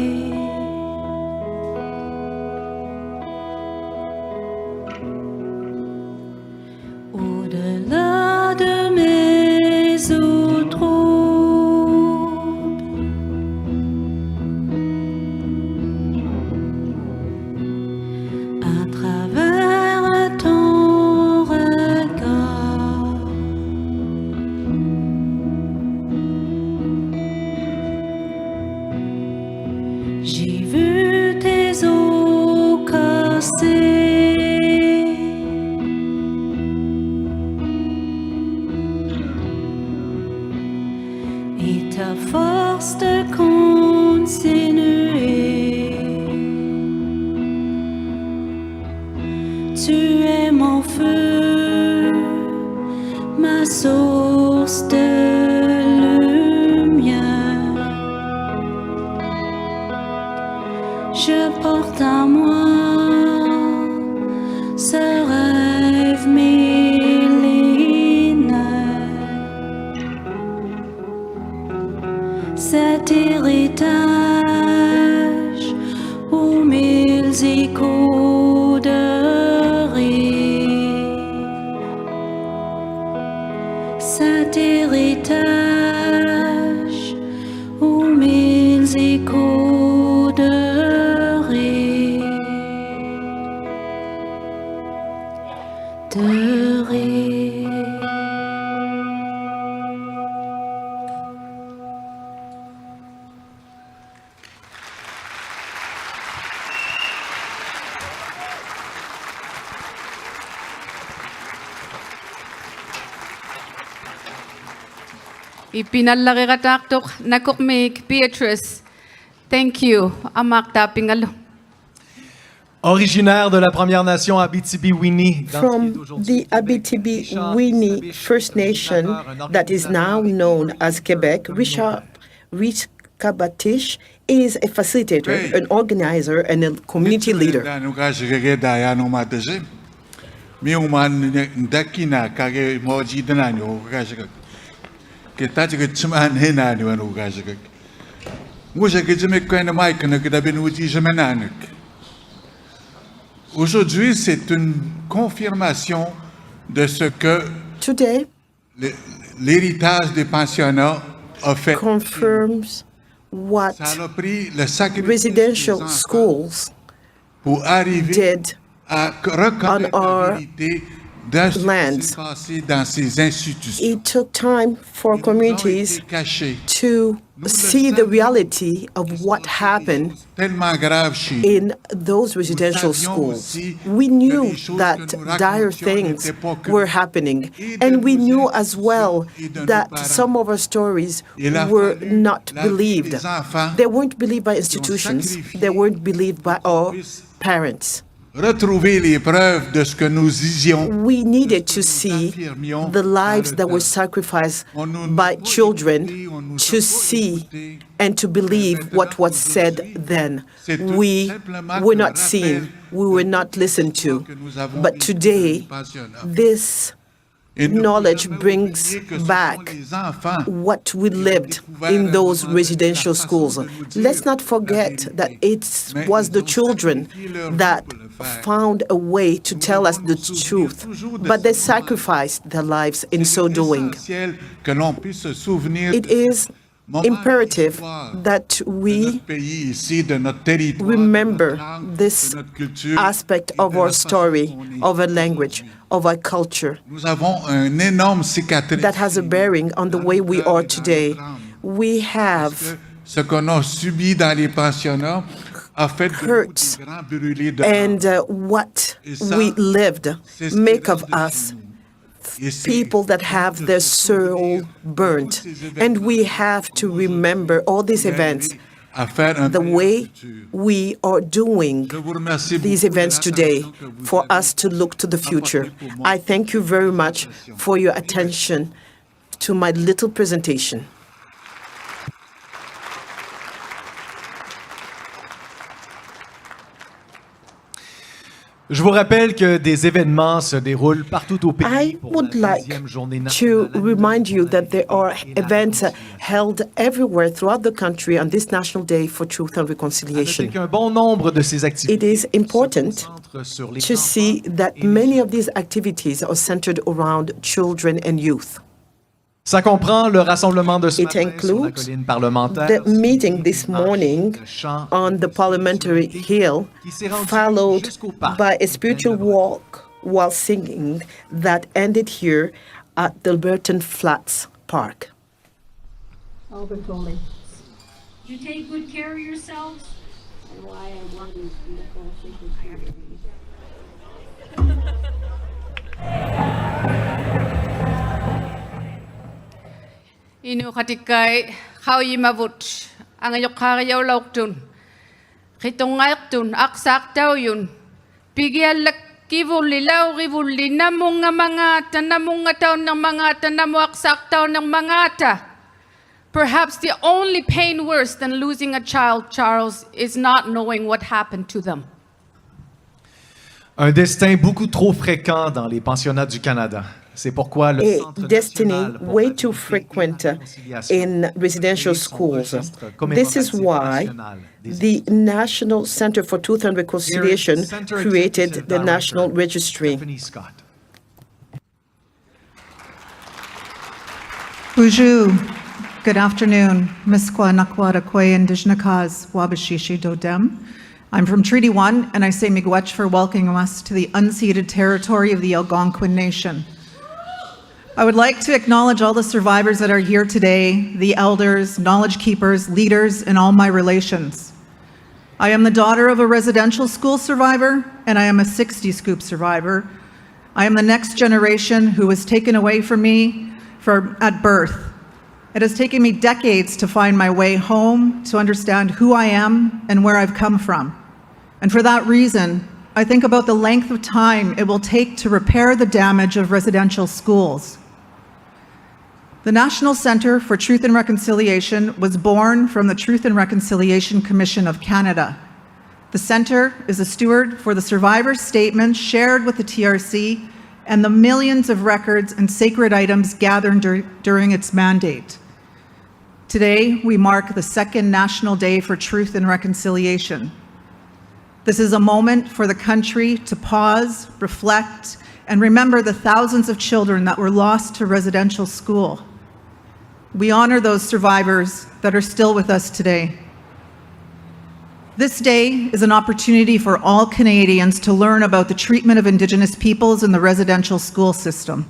[SPEAKER 14] Au-delà de mes autres troubles, à travers ton regard, j'ai vu tes os cassés. Et ta force de continuer. Tu es mon feu, ma source de lumière. Je porte en moi ce rêve millénaire, cet héritage où mille échos de rire, cet héritage où mille échos de rire, de rire.
[SPEAKER 8] Ipinalaki kataktok nakukmik Beatrice. Thank you, amak tapingalo.
[SPEAKER 9] Originaire de la Première Nation Abitibi-Winnie,
[SPEAKER 13] From the Abitibi-Winnie First Nation that is now known as Quebec, Richard Kabatish is a facilitator, an organizer, and a community leader.
[SPEAKER 15] Aujourd'hui, c'est une confirmation de ce que
[SPEAKER 13] Today,
[SPEAKER 15] l'héritage des pensionnats a fait.
[SPEAKER 13] Confirms what residential schools
[SPEAKER 15] pour arriver
[SPEAKER 13] did
[SPEAKER 15] à
[SPEAKER 13] on our
[SPEAKER 15] de ce qui
[SPEAKER 13] lands.
[SPEAKER 15] s'est passé dans ces institutions.
[SPEAKER 13] It took time for communities to see the reality of what happened in those residential schools. We knew that dire things were happening, and we knew as well that some of our stories were not believed. They weren't believed by institutions, they weren't believed by our parents.
[SPEAKER 15] Retrouver les preuves de ce que nous disions.
[SPEAKER 13] We needed to see the lives that were sacrificed by children, to see and to believe what was said then. We were not seen, we were not listened to. But today, this knowledge brings back what we lived in those residential schools. Let's not forget that it was the children that found a way to tell us the truth, but they sacrificed their lives in so doing. It is imperative that we remember this aspect of our story, of our language, of our culture that has a bearing on the way we are today. We have hurts, and what we lived make of us people that have their soul burnt. And we have to remember all these events the way we are doing these events today for us to look to the future. I thank you very much for your attention to my little presentation.
[SPEAKER 9] Je vous rappelle que des événements se déroulent partout au pays.
[SPEAKER 13] I would like to remind you that there are events held everywhere throughout the country on this National Day for Truth and Reconciliation.
[SPEAKER 9] Un bon nombre de ces activités.
[SPEAKER 13] It is important to see that many of these activities are centered around children and youth.
[SPEAKER 9] Ça comprend le rassemblement de ce
[SPEAKER 13] It
[SPEAKER 9] matin sur la
[SPEAKER 13] includes
[SPEAKER 9] colline parlementaire,
[SPEAKER 13] the meeting this morning on the Parliamentary Hill, followed by a spiritual walk while singing that ended here at the Alberton Flats Park.
[SPEAKER 11] Albert Foley. You take good care of yourselves? And why I wanted Nicole Inu katikai khawi mavut ang ayok karayaw lautun kitongayok tun aksak daw yun pigyalak kivulilaw kivuli namong nga mga tanamong nga taon ng mga tanamo aksak taon ng mga ta. Perhaps the only pain worse than losing a child, Charles, is not knowing what happened to them.
[SPEAKER 9] un destin beaucoup trop fréquent dans les pensionnats du Canada. C'est pourquoi le
[SPEAKER 13] a destiny way too frequent in residential schools. This is why the National Center for Truth and Reconciliation created the National Registry.
[SPEAKER 16] Bonjour. Good afternoon. Miskwa Nakwada Kwe Indigenous Wabashishi Dodem. I'm from Treaty 1, and I say miigwech for welcoming us to the unceded territory of the Algonquin Nation. I would like to acknowledge all the survivors that are here today, the elders, knowledge keepers, leaders, and all my relations. I am the daughter of a residential school survivor, and I am a 60 scoop survivor. I am the next generation who was taken away from me at birth. It has taken me decades to find my way home, to understand who I am and where I've come from. And for that reason, I think about the length of time it will take to repair the damage of residential schools. The National Centre for Truth and Reconciliation was born from the Truth and Reconciliation Commission of Canada. The Centre is a steward for the survivors' statements shared with the TRC and the millions of records and sacred items gathered during its mandate. Today, we mark the second National Day for Truth and Reconciliation. This is a moment for the country to pause, reflect, and remember the thousands of children that were lost to residential school. We honor those survivors that are still with us today. This day is an opportunity for all Canadians to learn about the treatment of Indigenous peoples in the residential school system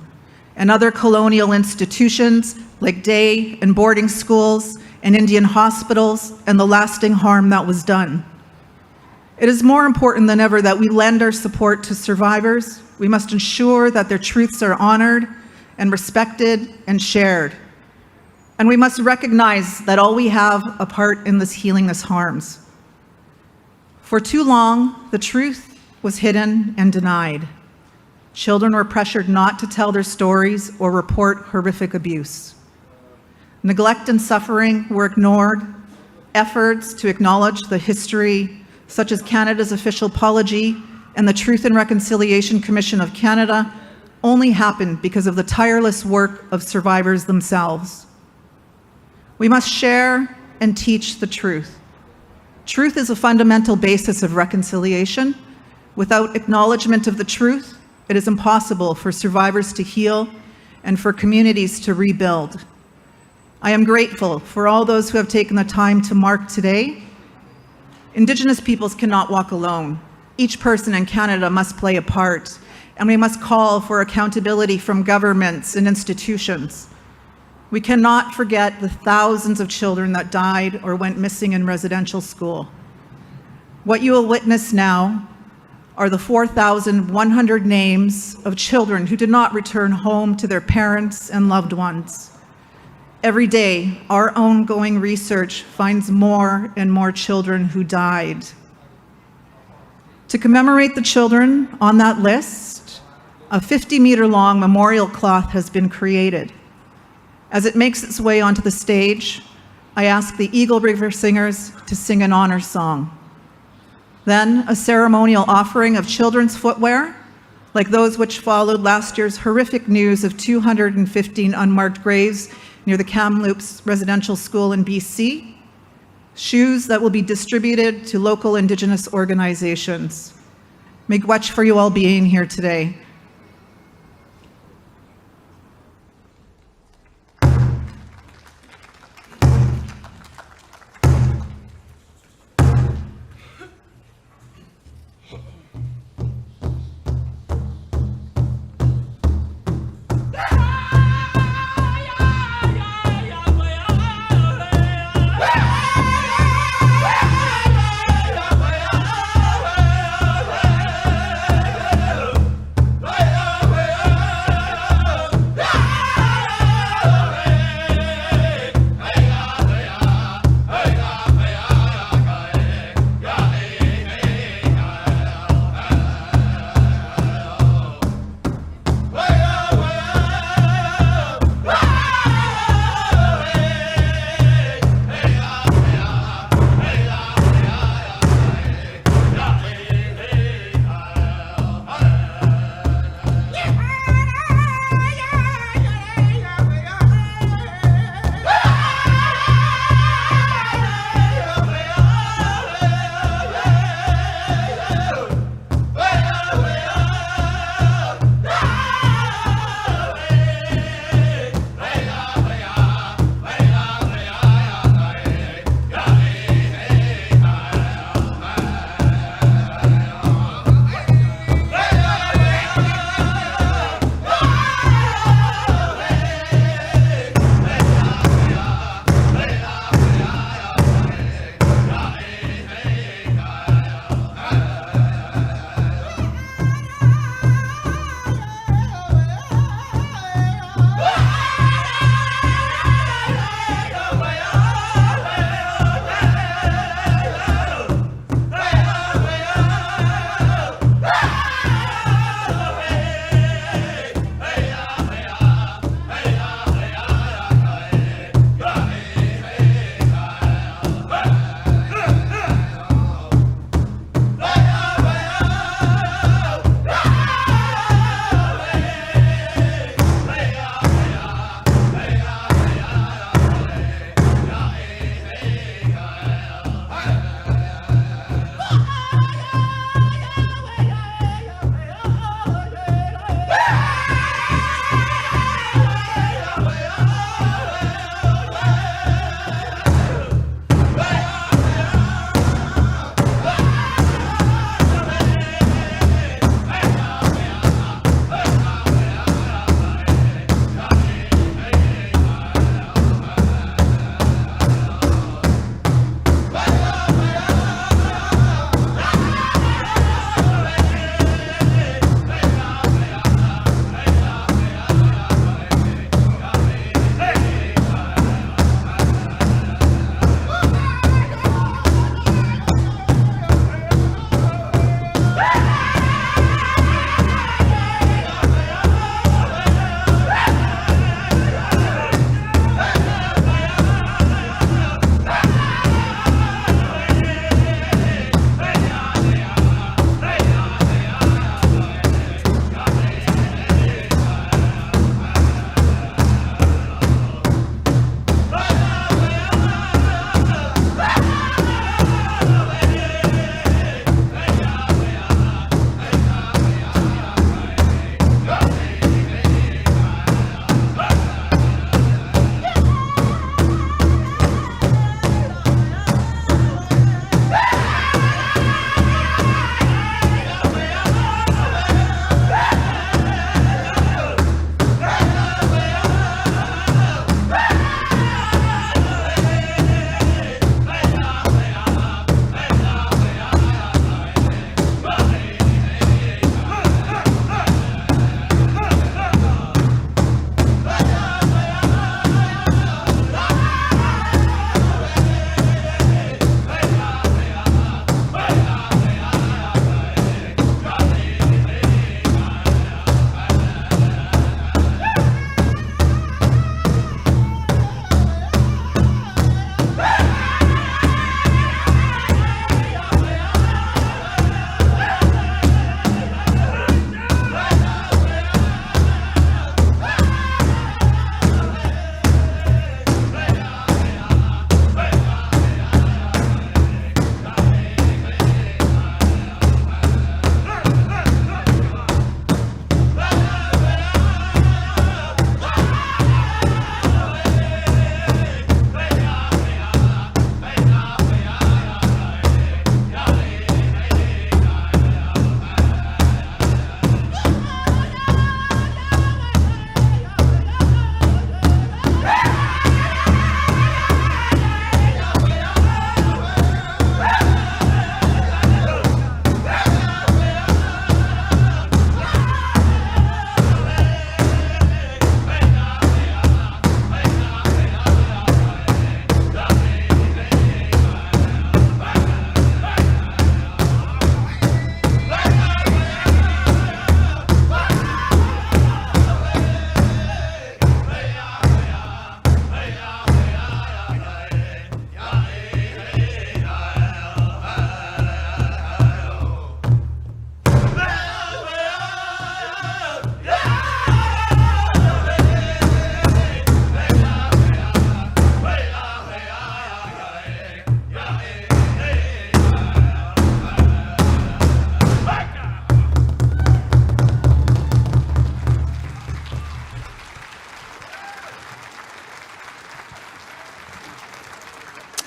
[SPEAKER 16] and other colonial institutions like day and boarding schools and Indian hospitals and the lasting harm that was done. It is more important than ever that we lend our support to survivors. We must ensure that their truths are honored and respected and shared. And we must recognize that all we have a part in this healing this harms. For too long, the truth was hidden and denied. Children were pressured not to tell their stories or report horrific abuse. Neglect and suffering were ignored. Efforts to acknowledge the history, such as Canada's official apology and the Truth and Reconciliation Commission of Canada, only happened because of the tireless work of survivors themselves. We must share and teach the truth. Truth is a fundamental basis of reconciliation. Without acknowledgement of the truth, it is impossible for survivors to heal and for communities to rebuild. I am grateful for all those who have taken the time to mark today. Indigenous peoples cannot walk alone. Each person in Canada must play a part, and we must call for accountability from governments and institutions. We cannot forget the thousands of children that died or went missing in residential school. What you will witness now are the 4,100 names of children who did not return home to their parents and loved ones. Every day, our ongoing research finds more and more children who died. To commemorate the children on that list, a 50-meter-long memorial cloth has been created. As it makes its way onto the stage, I ask the Eagle River Singers to sing an honor song. Then a ceremonial offering of children's footwear, like those which followed last year's horrific news of 215 unmarked graves near the Kamloops Residential School in BC, shoes that will be distributed to local Indigenous organizations. Miigwech for you all being here today.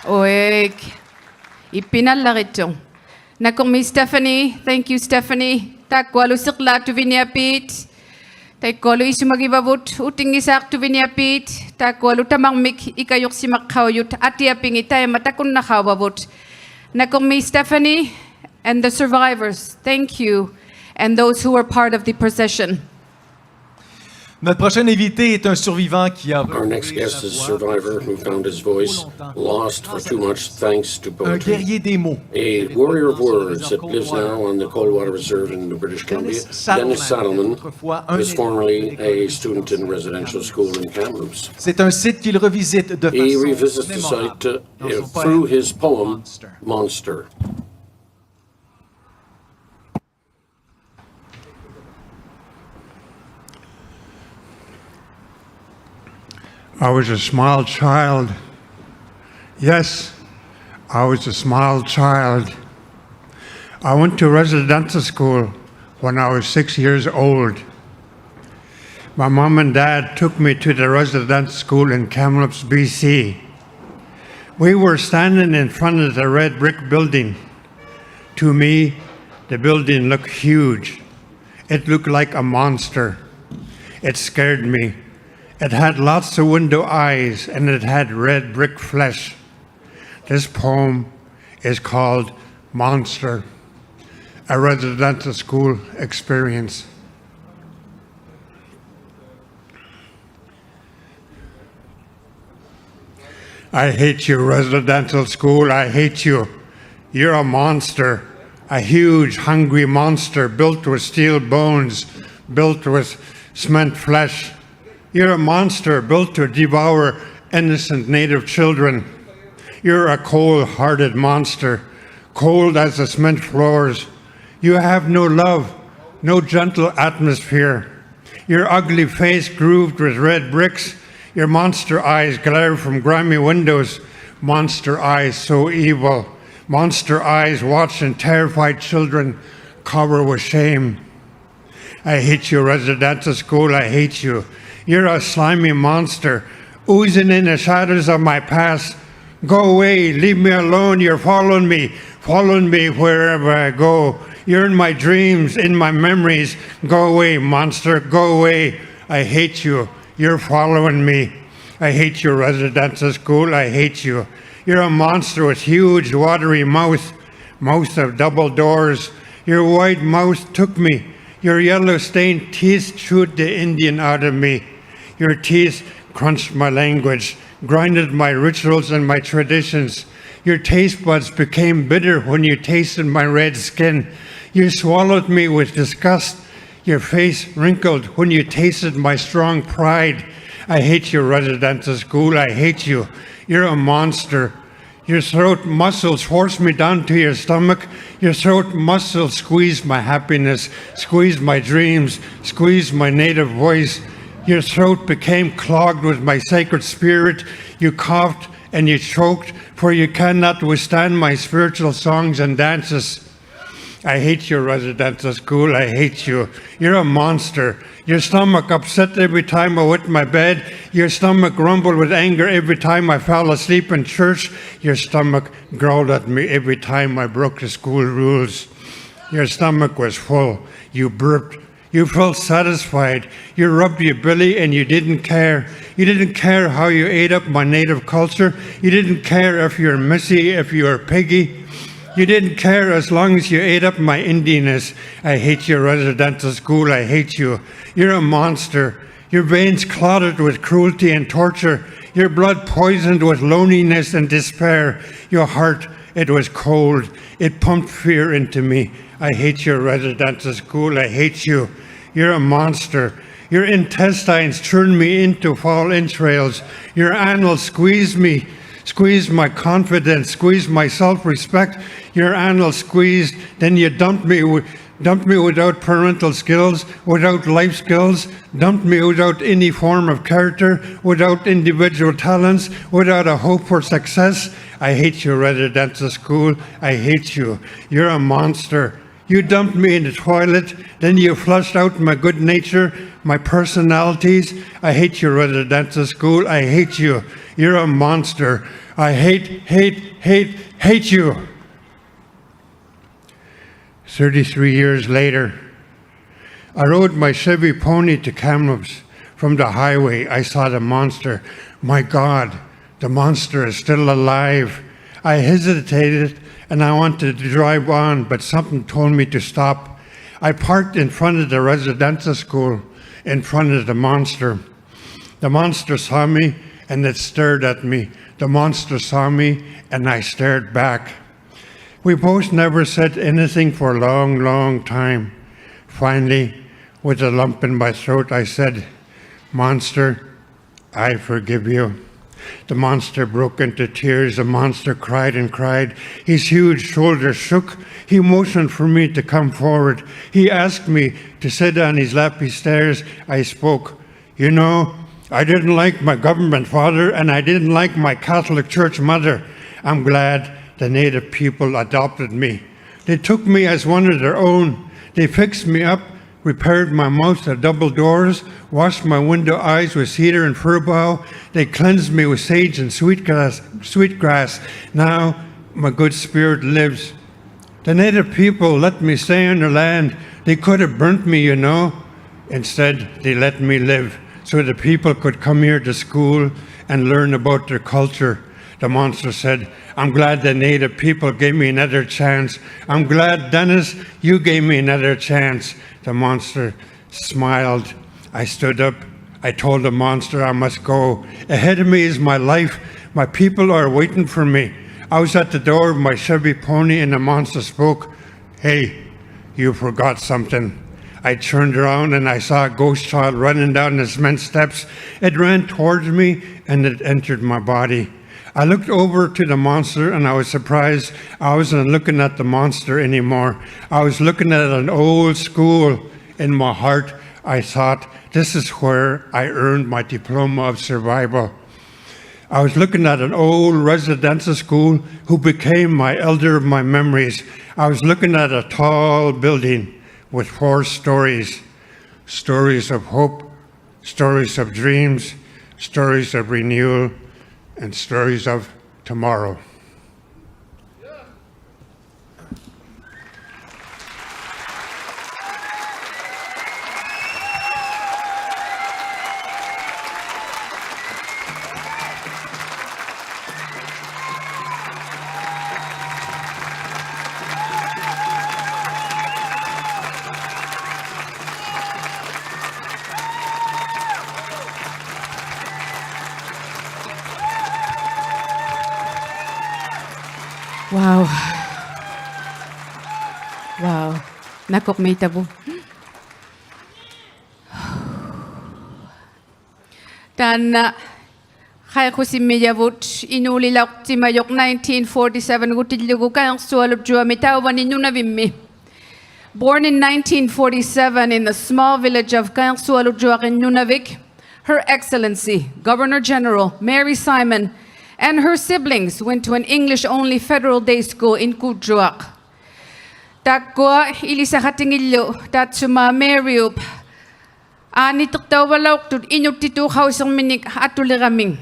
[SPEAKER 8] Oek. Ipinalaritong. Nakomi Stephanie, thank you Stephanie. Takwalo sikla tu viniapit. Takwalo isumagibabut uting isak tu viniapit. Takwalo tamangmik ikayok si makhawyut atiaping itay matakun nakawabut. Nakomi Stephanie and the survivors, thank you. And those who were part of the procession.
[SPEAKER 9] Notre prochain invité est un survivant qui a
[SPEAKER 10] Our next guest is a survivor who found his voice lost for too much thanks to
[SPEAKER 9] un
[SPEAKER 10] poetry.
[SPEAKER 9] guerrier des mots.
[SPEAKER 10] A warrior of words that lives now on the Coldwater Reserve in British Columbia. Dennis Saddleman was formerly a student in residential school in Kamloops.
[SPEAKER 9] C'est un site qu'il revisite de
[SPEAKER 10] He
[SPEAKER 9] façon
[SPEAKER 10] revisits the site through his poem, Monster.
[SPEAKER 17] I was a small child. Yes, I was a small child. I went to residential school when I was 6 years old. My mom and dad took me to the residential school in Kamloops, BC. We were standing in front of the red brick building. To me, the building looked huge. It looked like a monster. It scared me. It had lots of window eyes and it had red brick flesh. This poem is called Monster, a residential school experience. I hate you, residential school, I hate you. You're a monster, a huge, hungry monster built with steel bones, built with cement flesh. You're a monster built to devour innocent native children. You're a cold-hearted monster, cold as the cement floors. You have no love, no gentle atmosphere. Your ugly face grooved with red bricks. Your monster eyes glare from grimy windows. Monster eyes so evil. Monster eyes watching terrified children cover with shame. I hate you, residential school, I hate you. You're a slimy monster, oozing in the shadows of my past. Go away, leave me alone, you're following me wherever I go. You're in my dreams, in my memories. Go away, monster, go away. I hate you, you're following me. I hate your residential school, I hate you. You're a monster with huge watery mouth of double doors. Your wide mouth took me. Your yellow stained teeth chewed the Indian out of me. Your teeth crunched my language, grinded my rituals and my traditions. Your taste buds became bitter when you tasted my red skin. You swallowed me with disgust. Your face wrinkled when you tasted my strong pride. I hate your residential school, I hate you. You're a monster. Your throat muscles forced me down to your stomach. Your throat muscles squeezed my happiness, squeezed my dreams, squeezed my native voice. Your throat became clogged with my sacred spirit. You coughed and you choked, for you cannot withstand my spiritual songs and dances. I hate your residential school, I hate you. You're a monster. Your stomach upset every time I wet my bed. Your stomach grumbled with anger every time I fell asleep in church. Your stomach growled at me every time I broke the school rules. Your stomach was full. You burped. You felt satisfied. You rubbed your belly and you didn't care. You didn't care how you ate up my native culture. You didn't care if you're Missy, if you're Piggy. You didn't care as long as you ate up my Indianness. I hate your residential school. I hate you. You're a monster. Your veins clotted with cruelty and torture. Your blood poisoned with loneliness and despair. Your heart, it was cold. It pumped fear into me. I hate your residential school. I hate you. You're a monster. Your intestines turned me into foul entrails. Your annals squeezed me, squeezed my confidence, squeezed my self-respect. Your annals squeezed, then you dumped me without parental skills, without life skills, dumped me without any form of character, without individual talents, without a hope for success. I hate your residential school. I hate you. You're a monster. You dumped me in the toilet, then you flushed out my good nature, my personalities. I hate your residential school. I hate you. You're a monster. I hate you. 33 years later, I rode my Chevy Pony to Kamloops. From the highway, I saw the monster. My God, the monster is still alive. I hesitated and I wanted to drive on, but something told me to stop. I parked in front of the residential school, in front of the monster. The monster saw me and it stared at me. The monster saw me and I stared back. We both never said anything for a long, long time. Finally, with a lump in my throat, I said, "Monster, I forgive you." The monster broke into tears. The monster cried and cried. His huge shoulders shook. He motioned for me to come forward. He asked me to sit on his lappy stairs. I spoke. "You know, I didn't like my government father and I didn't like my Catholic Church mother. I'm glad the Native people adopted me. They took me as one of their own. They fixed me up, repaired my mouth to double doors, washed my window eyes with cedar and fir bough. They cleansed me with sage and sweetgrass. Now my good spirit lives. The Native people let me stay on their land. They could have burnt me, you know. Instead, they let me live so the people could come here to school and learn about their culture." The monster said, "I'm glad the Native people gave me another chance. I'm glad, Dennis, you gave me another chance." The monster smiled. I stood up. I told the monster I must go. Ahead of me is my life. My people are waiting for me. I was at the door of my Chevy Pony and the monster spoke. "Hey, you forgot something." I turned around and I saw a ghost child running down the cement steps. It ran towards me and it entered my body. I looked over to the monster and I was surprised I wasn't looking at the monster anymore. I was looking at an old school. In my heart, I thought, this is where I earned my diploma of survival. I was looking at an old residential school who became my elder of my memories. I was looking at a tall building with 4 stories. Stories of hope, stories of dreams, stories of renewal, and stories of tomorrow.
[SPEAKER 8] Wow. Wow. Nakok may tabo. Tana kaya ko si Miyavut inulilak ti Mayok 1947 gutilugo kayang sualop jua mitawan ninyo na vimmi. Born in 1947 in the small village of Kayang Sualop jua kin Nunavik, Her Excellency Governor General Mary Simon and her siblings went to an English-only federal day school in Kudjuak. Takwa ilisa katingilyo tatsuma Mariup anitok tawalok tud inyok titu kausang minik atuliraming.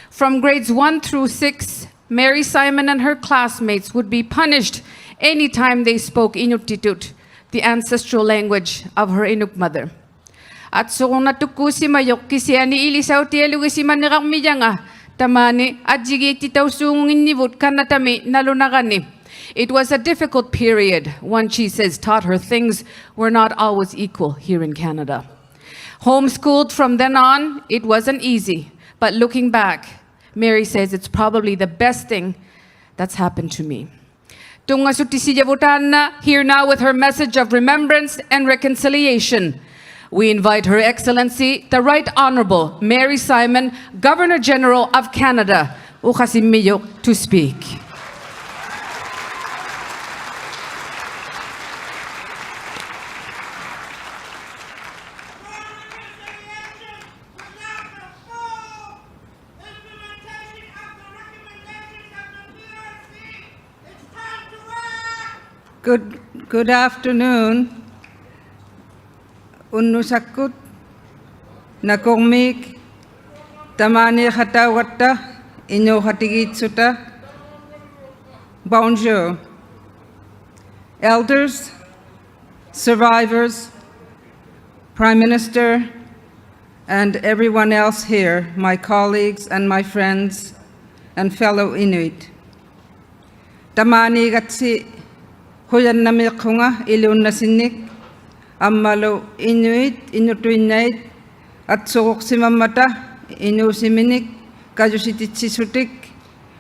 [SPEAKER 8] From grades 1 through 6, Mary Simon and her classmates would be punished anytime they spoke Inuktitut, the ancestral language of her Inuk mother. At so kung natuku si Mayok kisi ani ilisaw tiyalugi si manirak miyanga, tamani adjigi titaw sungungin nivut kanatami nalunagani. It was a difficult period. One, she says, taught her things were not always equal here in Canada. Homeschooled from then on, it wasn't easy. But looking back, Mary says it's probably the best thing that's happened to me. Tunga Sutisijavutanna, here now with her message of remembrance and reconciliation. We invite Her Excellency, the Right Honorable Mary Simon, Governor General of Canada, Ukasimiyok, to speak. Good afternoon. Unusakut nakomik tamani hatawata inyo hatigitsuta. Bonjour. Elders, survivors, Prime Minister, and everyone else here, my colleagues and my friends and fellow Inuit. Tamani gatsi huyan namikunga ilun nasinik ammalo Inuit inutuinait at sukok simamata inusiminik kajusititsisutik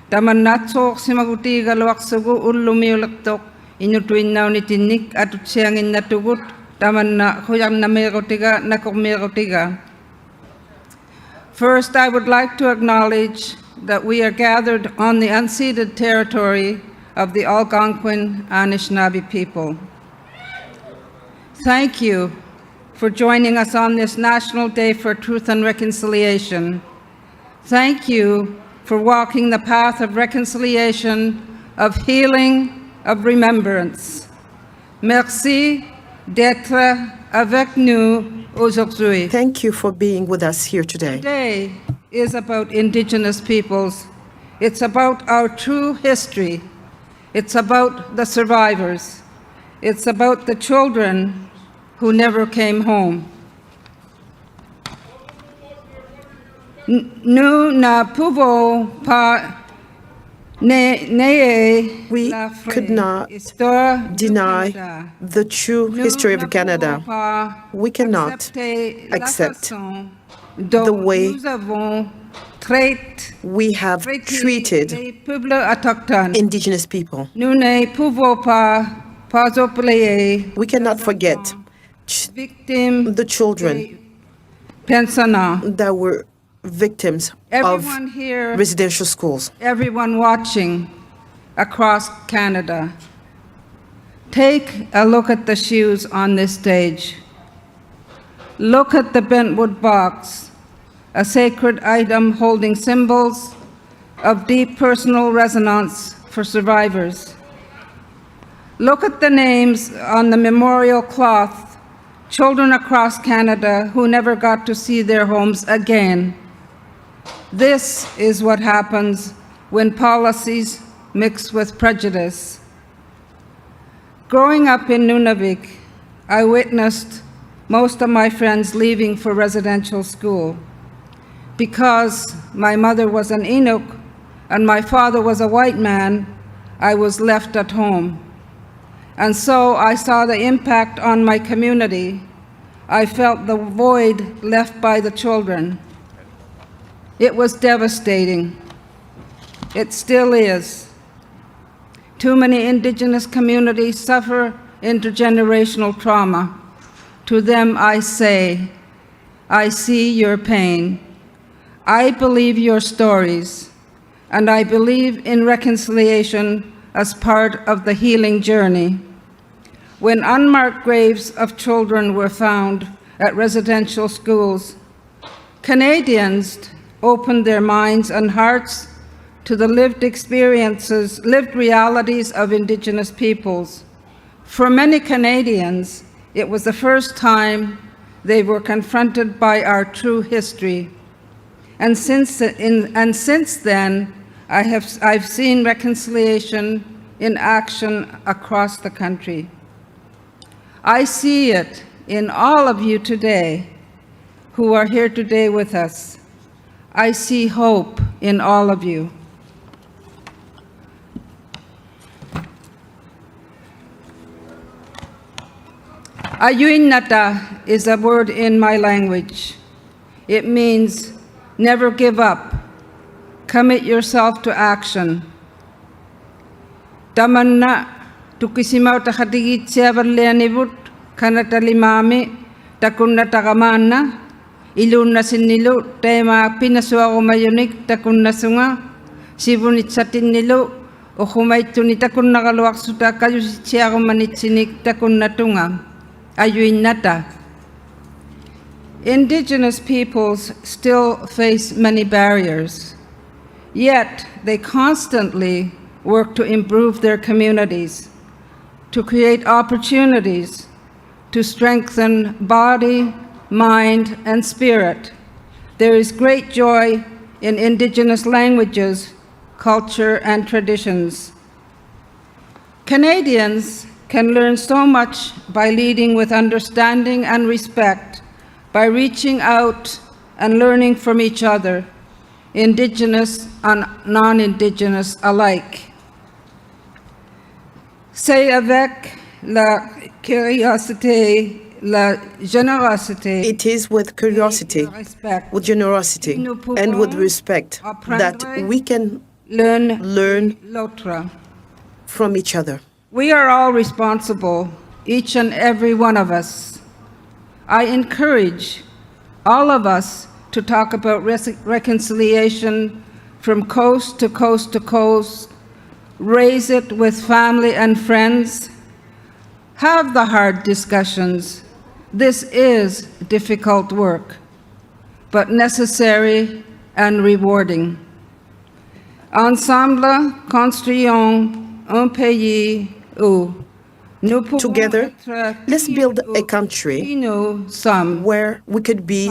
[SPEAKER 8] tamanat sukok simaguti galwaksugu ulumiulaktok inutuinaw nitinik at utsiyangin natugut tamanna huyan namigotiga nakumigotiga. First, I would like to acknowledge that we are gathered on the unceded territory of the Algonquin Anishinaabe people. Thank you for joining us on this National Day for Truth and Reconciliation. Thank you for walking the path of reconciliation, of healing, of remembrance. Merci d'être avec nous aujourd'hui.
[SPEAKER 13] Thank you for being with us here today.
[SPEAKER 8] Today is about Indigenous peoples. It's about our true history. It's about the survivors. It's about the children who never came home. Nous ne pouvons pas
[SPEAKER 13] we could not deny the true history of Canada. We cannot accept the way we have treated Indigenous people. We cannot forget the children that were victims of residential schools.
[SPEAKER 8] Everyone watching across Canada, take a look at the shoes on this stage. Look at the bentwood box, a sacred item holding symbols of deep personal resonance for survivors. Look at the names on the memorial cloth, children across Canada who never got to see their homes again. This is what happens when policies mix with prejudice. Growing up in Nunavik, I witnessed most of my friends leaving for residential school. Because my mother was an Inuk and my father was a white man, I was left at home. And so I saw the impact on my community. I felt the void left by the children. It was devastating. It still is. Too many Indigenous communities suffer intergenerational trauma. To them I say, I see your pain. I believe your stories, and I believe in reconciliation as part of the healing journey. When unmarked graves of children were found at residential schools, Canadians opened their minds and hearts to the lived experiences, lived realities of Indigenous peoples. For many Canadians, it was the first time they were confronted by our true history. And since then, I've seen reconciliation in action across the country. I see it in all of you today who are here today with us. I see hope in all of you. Ayuinata is a word in my language. It means never give up. Commit yourself to action. Tamanna tukisimaw takhatigit siya barleanibut kanatalimami takunna takamana ilun na sinilu tema pinaswa umayunik takunna sunga sibunit satin nilu o humaytuni takunna kalwak suta kayu siya umanitsinik takunna tunga ayuinata. Indigenous peoples still face many barriers, yet they constantly work to improve their communities. to create opportunities to strengthen body, mind, and spirit. There is great joy in Indigenous languages, culture, and traditions. Canadians can learn so much by leading with understanding and respect, by reaching out and learning from each other, Indigenous and non-Indigenous alike. C'est avec la curiosité, la générosité.
[SPEAKER 13] It is with curiosity, with generosity, and with respect that we can learn from each other.
[SPEAKER 8] We are all responsible, each and every one of us. I encourage all of us to talk about reconciliation from coast to coast to coast, raise it with family and friends, have the hard discussions. This is difficult work, but necessary and rewarding. Ensemble, construisons un pays où nous pouvons
[SPEAKER 13] Together,
[SPEAKER 8] être
[SPEAKER 13] let's build a country where we could be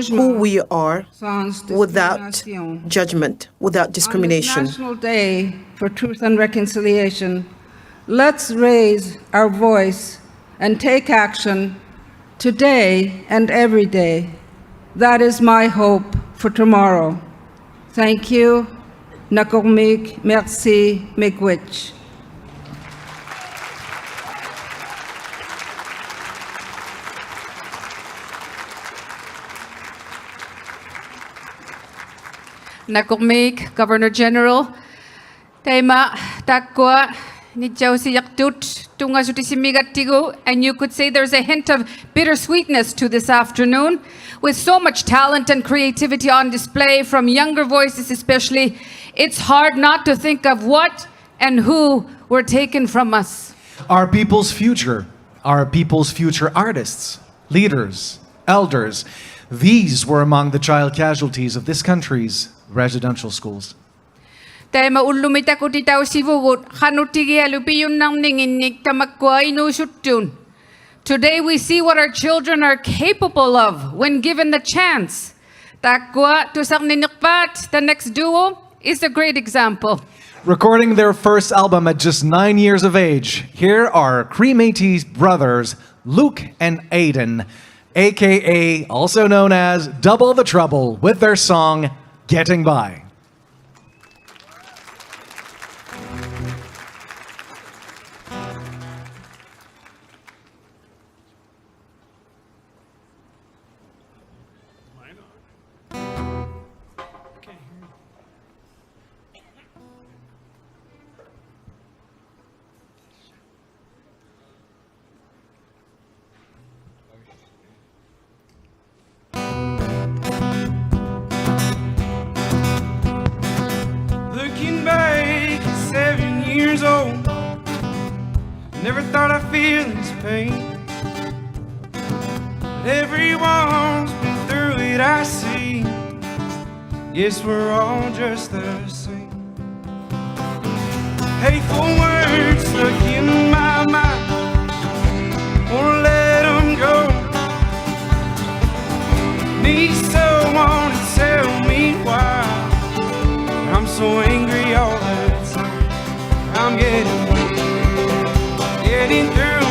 [SPEAKER 13] who we are without judgment, without discrimination.
[SPEAKER 8] On this National Day for Truth and Reconciliation, let's raise our voice and take action today and every day. That is my hope for tomorrow. Thank you. Nakormik, merci, miigwech.
[SPEAKER 18] Nakormik, Governor General, Taima, Takwa, Nijausi Yaktut, Tunga Sutisimigattigu, and you could say there's a hint of bittersweetness to this afternoon. With so much talent and creativity on display from younger voices especially, it's hard not to think of what and who were taken from us.
[SPEAKER 9] Our people's future artists, leaders, elders, these were among the child casualties of this country's residential schools.
[SPEAKER 18] Taima ulumita ko titaw sivugut, hanutigi alupiyun nang ninginig tamakwa inusuttun. Today we see what our children are capable of when given the chance. Takwa tusak ninikpat, the next duo, is a great example.
[SPEAKER 9] Recording their first album at just 9 years of age, here are Cremati's brothers, Luke and Aiden, aka also known as Double the Trouble, with their song, Getting By.
[SPEAKER 19] Looking back at 7 years old, never thought I'd feel this pain. But everyone's been through it, I see. Yes, we're all just the same. Hateful words stuck in my mind, won't let them go. Need someone to tell me why I'm so angry all the time. I'm getting through.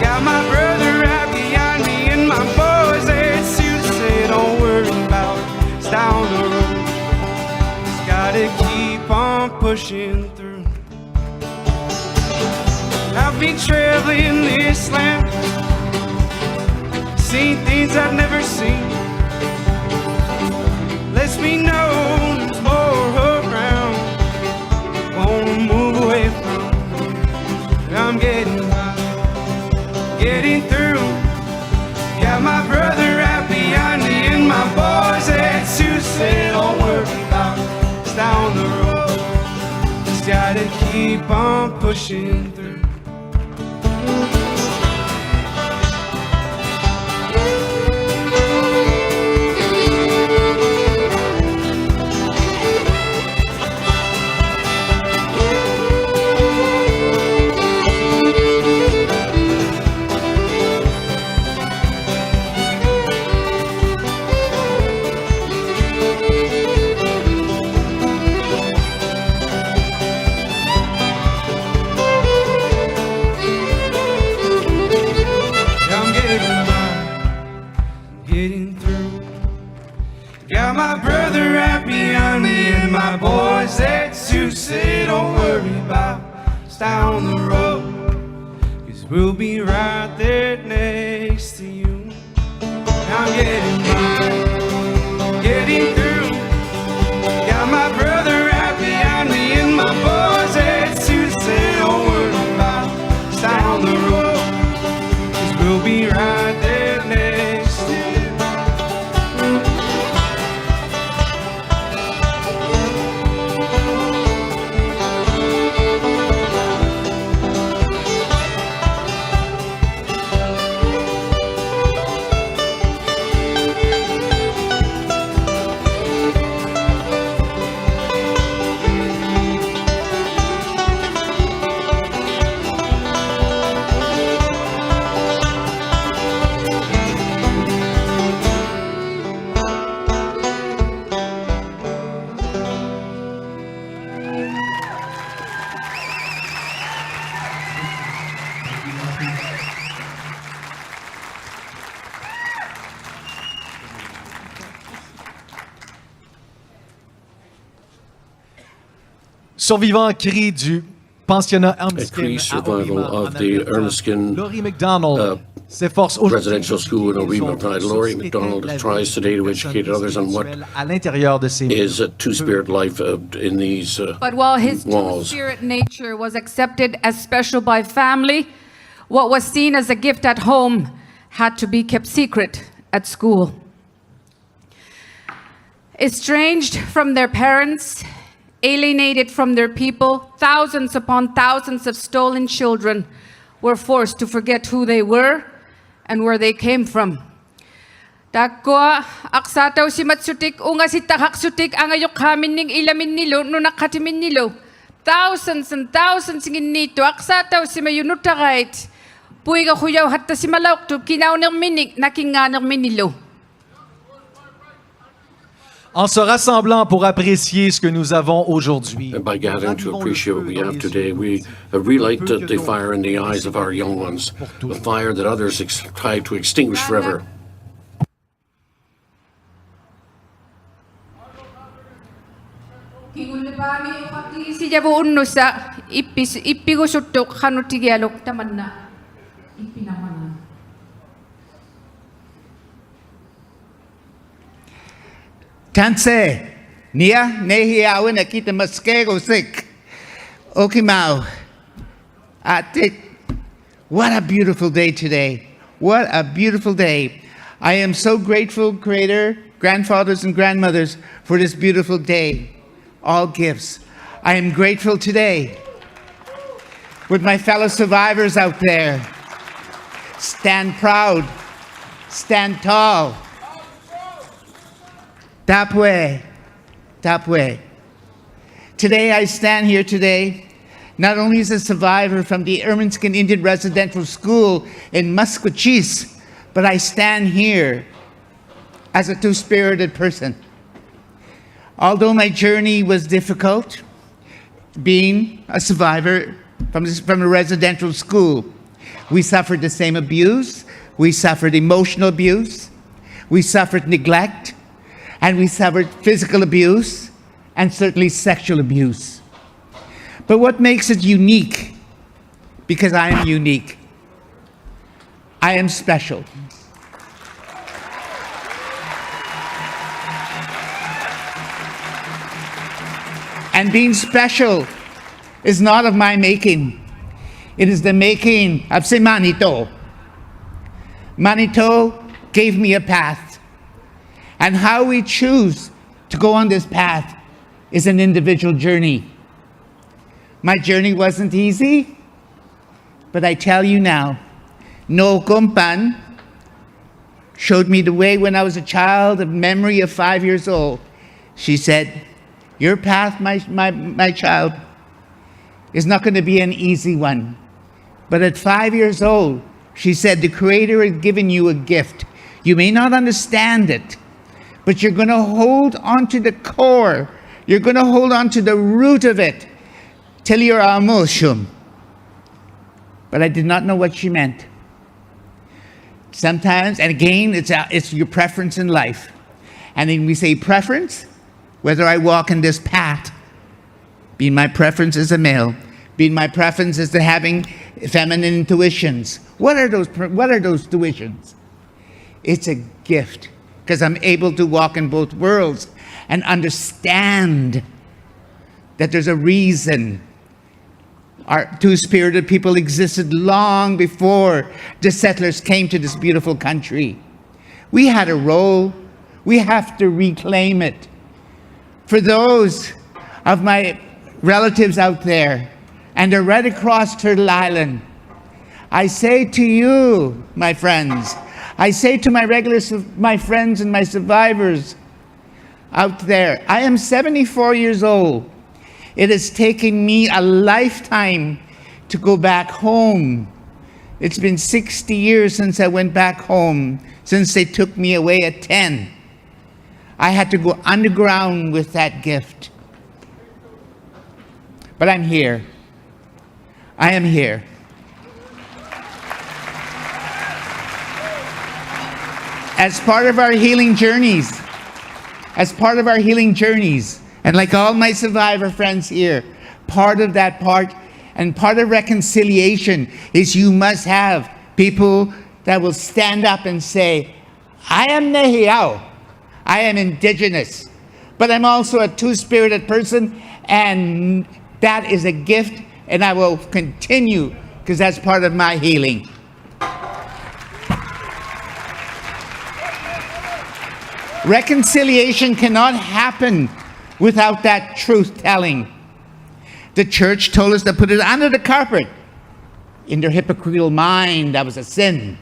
[SPEAKER 19] Got my brother right behind me and my boys at Sue say don't worry about it, it's down the road. Just gotta keep on pushing through. I've been traveling this land, seen things I've never seen. Lets me know there's more around. Wanna move away from it. I'm getting by, getting through. Got my brother right behind me and my boys at Sue say don't worry about it, it's down the road. Just gotta keep on pushing through. down the road. 'Cause we'll be right there next to you. I'm getting by, getting through. Got my brother right behind me and my boys heads to say a word about down the road. 'Cause we'll be right there next to you.
[SPEAKER 9] Survivant cri du pensionnat
[SPEAKER 10] A
[SPEAKER 9] Erskine
[SPEAKER 10] Cree survival of the Erskine
[SPEAKER 9] Laurie McDonald s'efforce
[SPEAKER 10] residential school in O'Reilly. Laurie McDonald tries today to educate others on what
[SPEAKER 9] à l'intérieur de ces
[SPEAKER 10] is a two-spirit life in these
[SPEAKER 18] But while his
[SPEAKER 10] walls.
[SPEAKER 18] two-spirit nature was accepted as special by family, what was seen as a gift at home had to be kept secret at school. Estranged from their parents, alienated from their people, thousands upon thousands of stolen children were forced to forget who they were and where they came from. Dakwa aksataw si matsutik unga si tahak sutik angayok kamin ning ilamin nilo no nakatimin nilo. Thousands and thousands ngin nito aksataw si mayunutagait. Puiga kuyaw hatta si malawk to kinaw ng minik nakinga ng minilo.
[SPEAKER 9] En se rassemblant pour apprécier ce que nous avons aujourd'hui.
[SPEAKER 10] By gathering to appreciate what we have today, we relight the fire in the eyes of our young ones, the fire that others try to extinguish forever.
[SPEAKER 18] Kigulibami ukati si Jabo unno sa ipigusutok kanutigialok taman na ipinamanan.
[SPEAKER 20] Tanse, Nia, Nehiawen, Akita Muskego sick. Okimau. Atik. What a beautiful day today. What a beautiful day. I am so grateful, Creator, grandfathers and grandmothers, for this beautiful day. All gifts. I am grateful today with my fellow survivors out there. Stand proud. Stand tall. Tapwe, Tapwe. Today I stand here today, not only as a survivor from the Ermineskin Indian Residential School in Musqueam, but I stand here as a two-spirited person. Although my journey was difficult, being a survivor from a residential school, we suffered the same abuse, we suffered emotional abuse, we suffered neglect, and we suffered physical abuse and certainly sexual abuse. But what makes it unique, because I am unique, I am special. And being special is not of my making. It is the making of say Manito. Manito gave me a path. And how we choose to go on this path is an individual journey. My journey wasn't easy, but I tell you now, No Kumpan showed me the way when I was a child, a memory of 5 years old. She said, your path, my child, is not going to be an easy one. But at 5 years old, she said, the Creator has given you a gift. You may not understand it, but you're going to hold on to the core. You're going to hold on to the root of it till you're amoshum. But I did not know what she meant. Sometimes, and again, it's your preference in life. And then we say preference, whether I walk in this path, being my preference as a male, Being my preference is to having feminine intuitions. What are those tuitions? It's a gift, because I'm able to walk in both worlds and understand that there's a reason our two-spirited people existed long before the settlers came to this beautiful country. We had a role. We have to reclaim it. For those of my relatives out there, and they're right across Turtle Island, I say to you, my friends, I say to my friends and my survivors out there, I am 74 years old. It has taken me a lifetime to go back home. It's been 60 years since I went back home, since they took me away at 10. I had to go underground with that gift. But I'm here. I am here. As part of our healing journeys, and like all my survivor friends here, part of reconciliation is you must have people that will stand up and say, I am Nehiyaw, I am Indigenous, but I'm also a two-spirited person, and that is a gift, and I will continue, because that's part of my healing. Reconciliation cannot happen without that truth-telling. The church told us to put it under the carpet. In their hypocritical mind, that was a sin.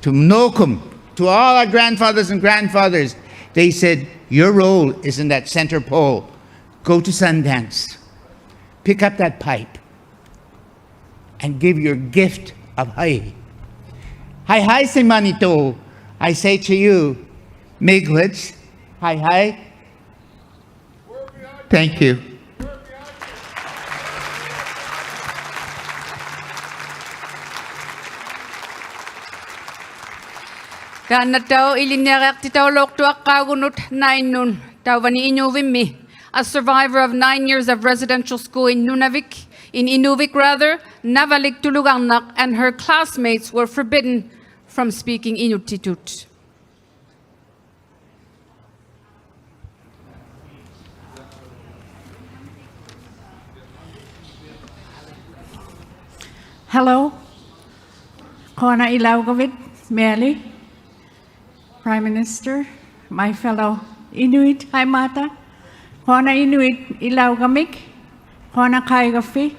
[SPEAKER 20] To Nokum, to all our grandfathers and grandfathers, they said, your role is in that center pole. Go to Sundance, pick up that pipe, and give your gift of hai. Hai se manito. I say to you, Miigwech, hai. Thank you.
[SPEAKER 8] Dan nataw ilinyarek titaw loktuak kagunut nainun tawani inuvimi. A survivor of 9 years of residential school in Nunavik, Navalik Tulugangnak and her classmates were forbidden from speaking Inuktitut.
[SPEAKER 21] Hello, Kona Ilaugavit, Meli, Prime Minister, my fellow Inuit, Haimata, Kona Inuit Ilaugamik, Kona Kaigafi,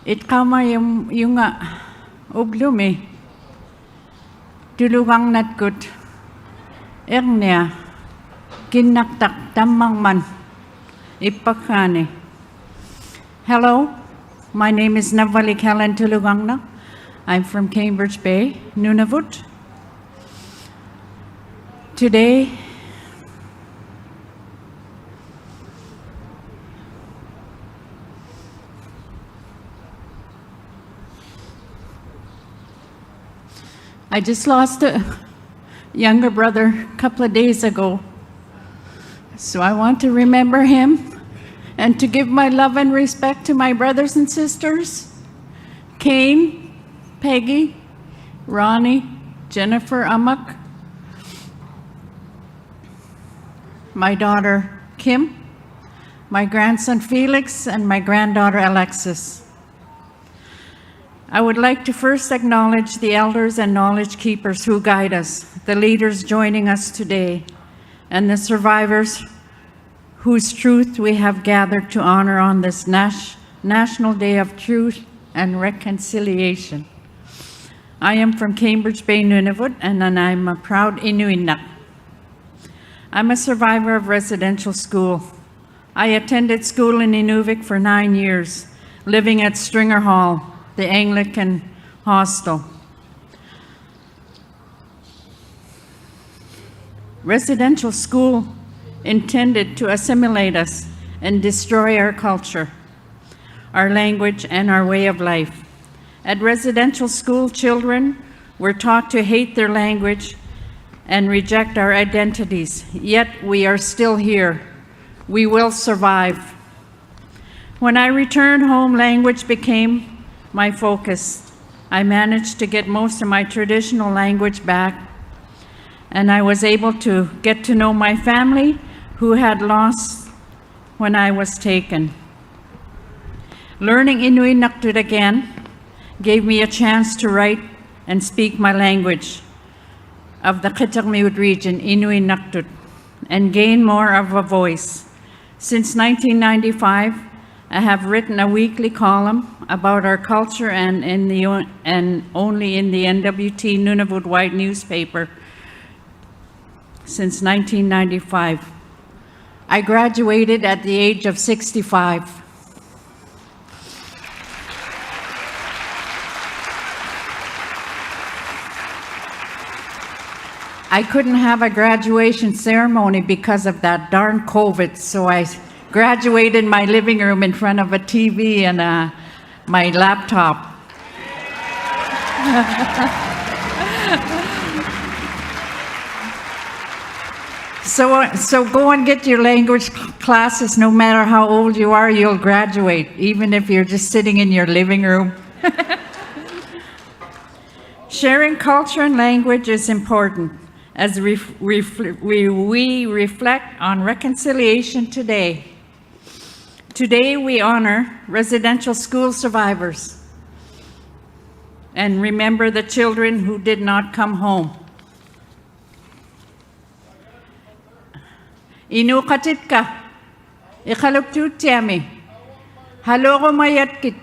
[SPEAKER 21] Itkama Yunga Ublumi, Tulugang Natkut, Ernia, Kinaktak Tamangman, Ipakani. Hello. My name is Navalik Helen Tulugangna. I'm from Cambridge Bay, Nunavut. Today, I just lost a younger brother a couple of days ago. So I want to remember him and to give my love and respect to my brothers and sisters, Kane, Peggy, Ronnie, Jennifer Amok, my daughter Kim, my grandson Felix, and my granddaughter Alexis. I would like to first acknowledge the elders and knowledge keepers who guide us, the leaders joining us today, and the survivors whose truth we have gathered to honor on this National Day of Truth and Reconciliation. I am from Cambridge Bay, Nunavut, and I'm a proud Inuinnaq. I'm a survivor of residential school. I attended school in Inuvik for 9 years, living at Stringer Hall, the Anglican hostel. Residential school intended to assimilate us and destroy our culture, our language, and our way of life. At residential school, children were taught to hate their language and reject our identities, yet we are still here. We will survive. When I returned home, language became my focus. I managed to get most of my traditional language back, and I was able to get to know my family who had lost when I was taken. Learning Inuit again gave me a chance to write and speak my language of the Qeqermiut region, Inuit, and gain more of a voice. Since 1995, I have written a weekly column about our culture and only in the NWT Nunavut White newspaper since 1995. I graduated at the age of 65. I couldn't have a graduation ceremony because of that darn COVID, so I graduated in my living room in front of a TV and my laptop. So go and get your language classes. No matter how old you are, you'll graduate, even if you're just sitting in your living room. Sharing culture and language is important as we reflect on reconciliation today. Today we honor residential school survivors and remember the children who did not come home. Inukatit ka, ikaluptut tiyami, haloko mayatkit.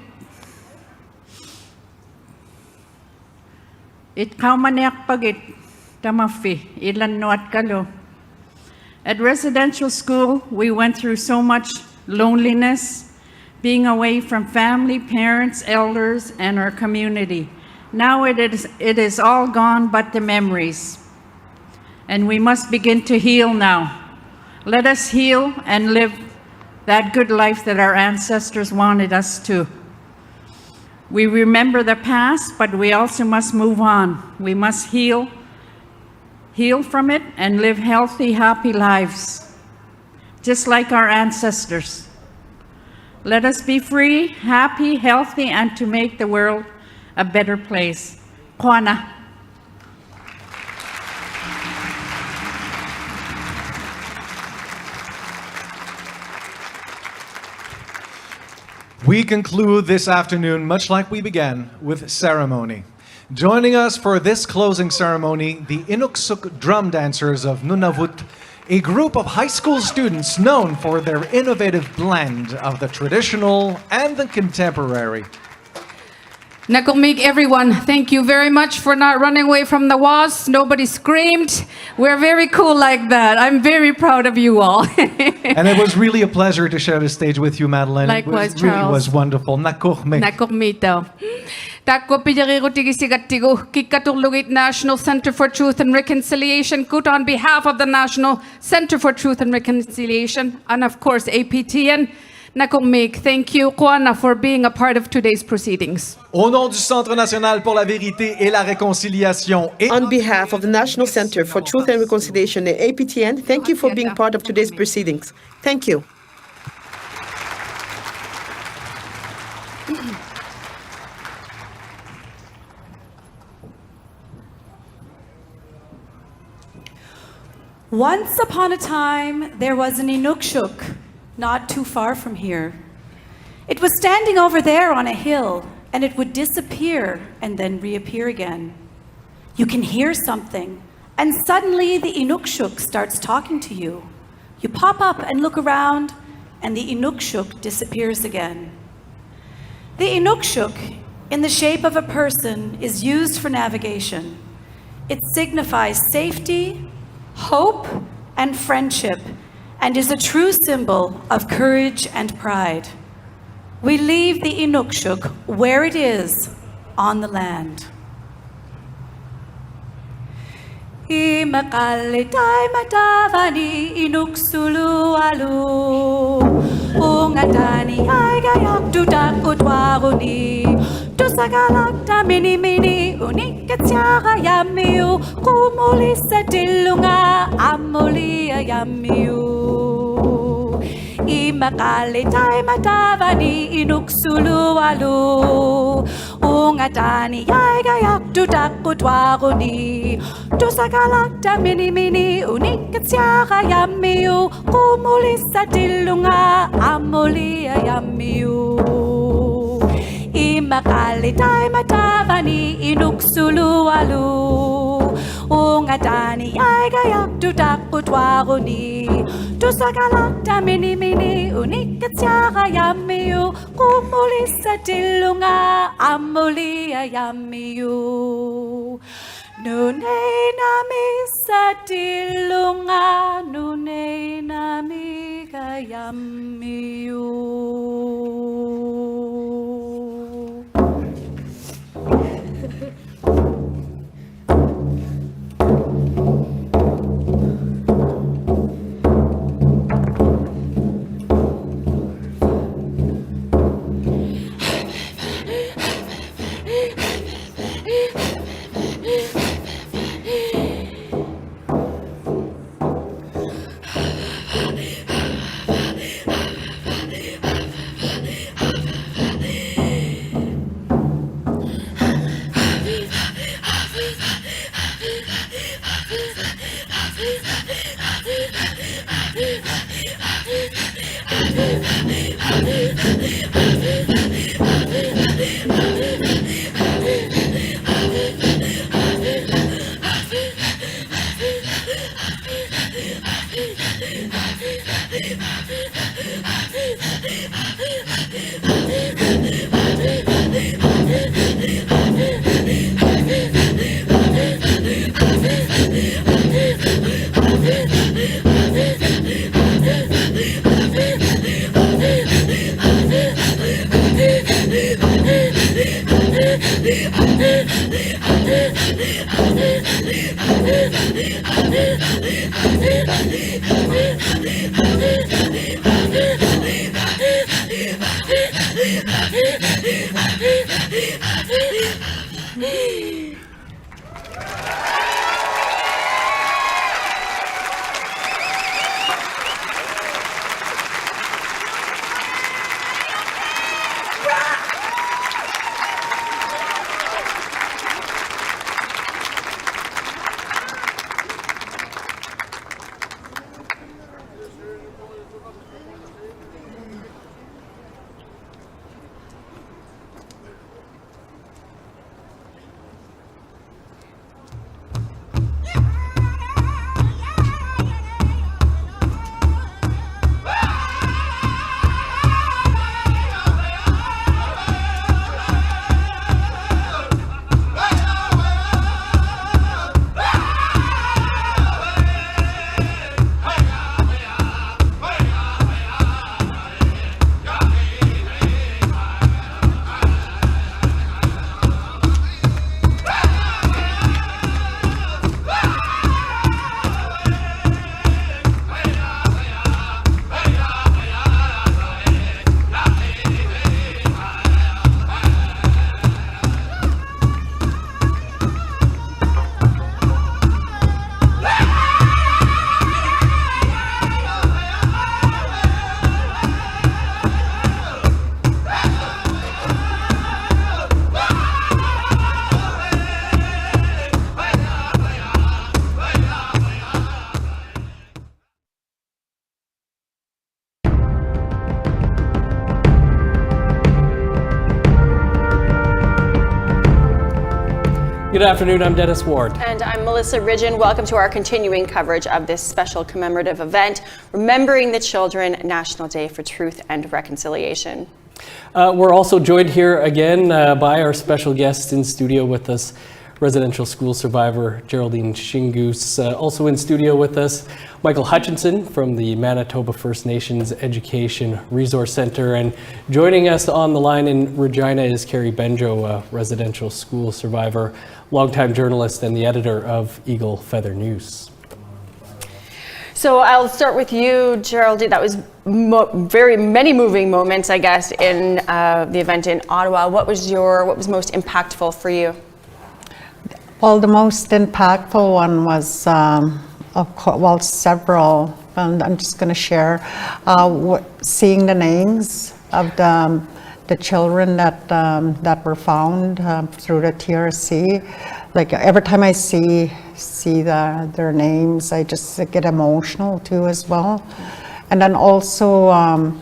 [SPEAKER 21] It kaumanek pagit, tamafi, ilan noat kalo. At residential school, we went through so much loneliness, being away from family, parents, elders, and our community. Now it is all gone but the memories. And we must begin to heal now. Let us heal and live that good life that our ancestors wanted us to. We remember the past, but we also must move on. We must heal from it and live healthy, happy lives, just like our ancestors. Let us be free, happy, healthy, and to make the world a better place. Kwana.
[SPEAKER 9] We conclude this afternoon, much like we began, with ceremony. Joining us for this closing ceremony, the Inuksuk drum dancers of Nunavut, a group of high school students known for their innovative blend of the traditional and the contemporary.
[SPEAKER 8] Nakumig, everyone, thank you very much for not running away from the wasps. Nobody screamed. We're very cool like that. I'm very proud of you all.
[SPEAKER 9] And it was really a pleasure to share the stage with you, Madeline.
[SPEAKER 8] Likewise,
[SPEAKER 9] it really
[SPEAKER 8] Charles.
[SPEAKER 9] was wonderful. Nakumig.
[SPEAKER 8] Nakumito. Takko pijarigo tigisigatigo kikatulugit National Center for Truth and Reconciliation kut on behalf of the National Center for Truth and Reconciliation and of course APTN. Nakumig, thank you, Kwana, for being a part of today's proceedings.
[SPEAKER 9] Au nom du Centre national pour la vérité et la réconciliation et
[SPEAKER 13] On behalf of the National Center for Truth and Reconciliation and APTN, thank you for being part of today's proceedings. Thank you.
[SPEAKER 7] Once upon a time, there was an Inukshuk not too far from here. It was standing over there on a hill, and it would disappear and then reappear again. You can hear something, and suddenly the Inukshuk starts talking to you. You pop up and look around, and the Inukshuk disappears again. The Inukshuk, in the shape of a person, is used for navigation. It signifies safety, hope, and friendship, and is a true symbol of courage and pride. We leave the Inukshuk where it is on the land. Imakalitai matavani inuksulu alu ungatani ay gayak dudak utwaruni tusagalakta mini mini unikatsyaga yamiu kumulisa tilunga amulia yamiu Imakalitay matavani inuksulualu. Ungatani yay gayak dudakutwaruni. Tusakalakta mini mini unikatsyaga yamiu. Kumulisa dilunga amulia yamiu. Imakalitay matavani inuksulualu. Ungatani ay gayak dudakutwaruni. Tusakalakta mini mini unikatsyaga yamiu. Kumulisa dilunga amulia yamiu. Nunay nami sa dilunga, nunay nami kayamiu.
[SPEAKER 1] Good afternoon, I'm Dennis Ward.
[SPEAKER 2] And I'm Melissa Ridgen. Welcome to our continuing coverage of this special commemorative event, Remembering the Children National Day for Truth and Reconciliation.
[SPEAKER 1] We're also joined here again by our special guest in studio with us, residential school survivor Geraldine Shingoose. Also in studio with us, Michael Hutchinson from the Manitoba First Nations Education Resource Center. And joining us on the line in Regina is Carrie Benjo, a residential school survivor, longtime journalist and the editor of Eagle Feather News.
[SPEAKER 2] So I'll start with you, Geraldine. That was very many moving moments, I guess, in the event in Ottawa. What was most impactful for you?
[SPEAKER 5] Well, the most impactful one was, several. and I'm just going to share seeing the names of the children that were found through the TRC. Like every time I see their names, I just get emotional too as well. And then also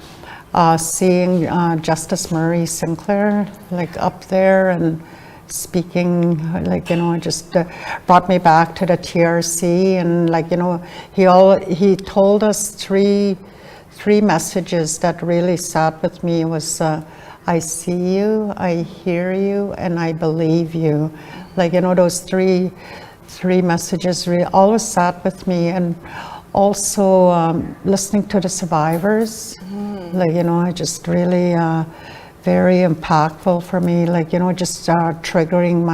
[SPEAKER 5] seeing Justice Murray Sinclair like up there and speaking, like, you know, it just brought me back to the TRC. And like, you know, he told us three messages that really sat with me. Was I see you, I hear you, and I believe you. Like, you know, those three messages really always sat with me. And also listening to the survivors, like, you know, I just really very impactful for me, like, you know, just triggering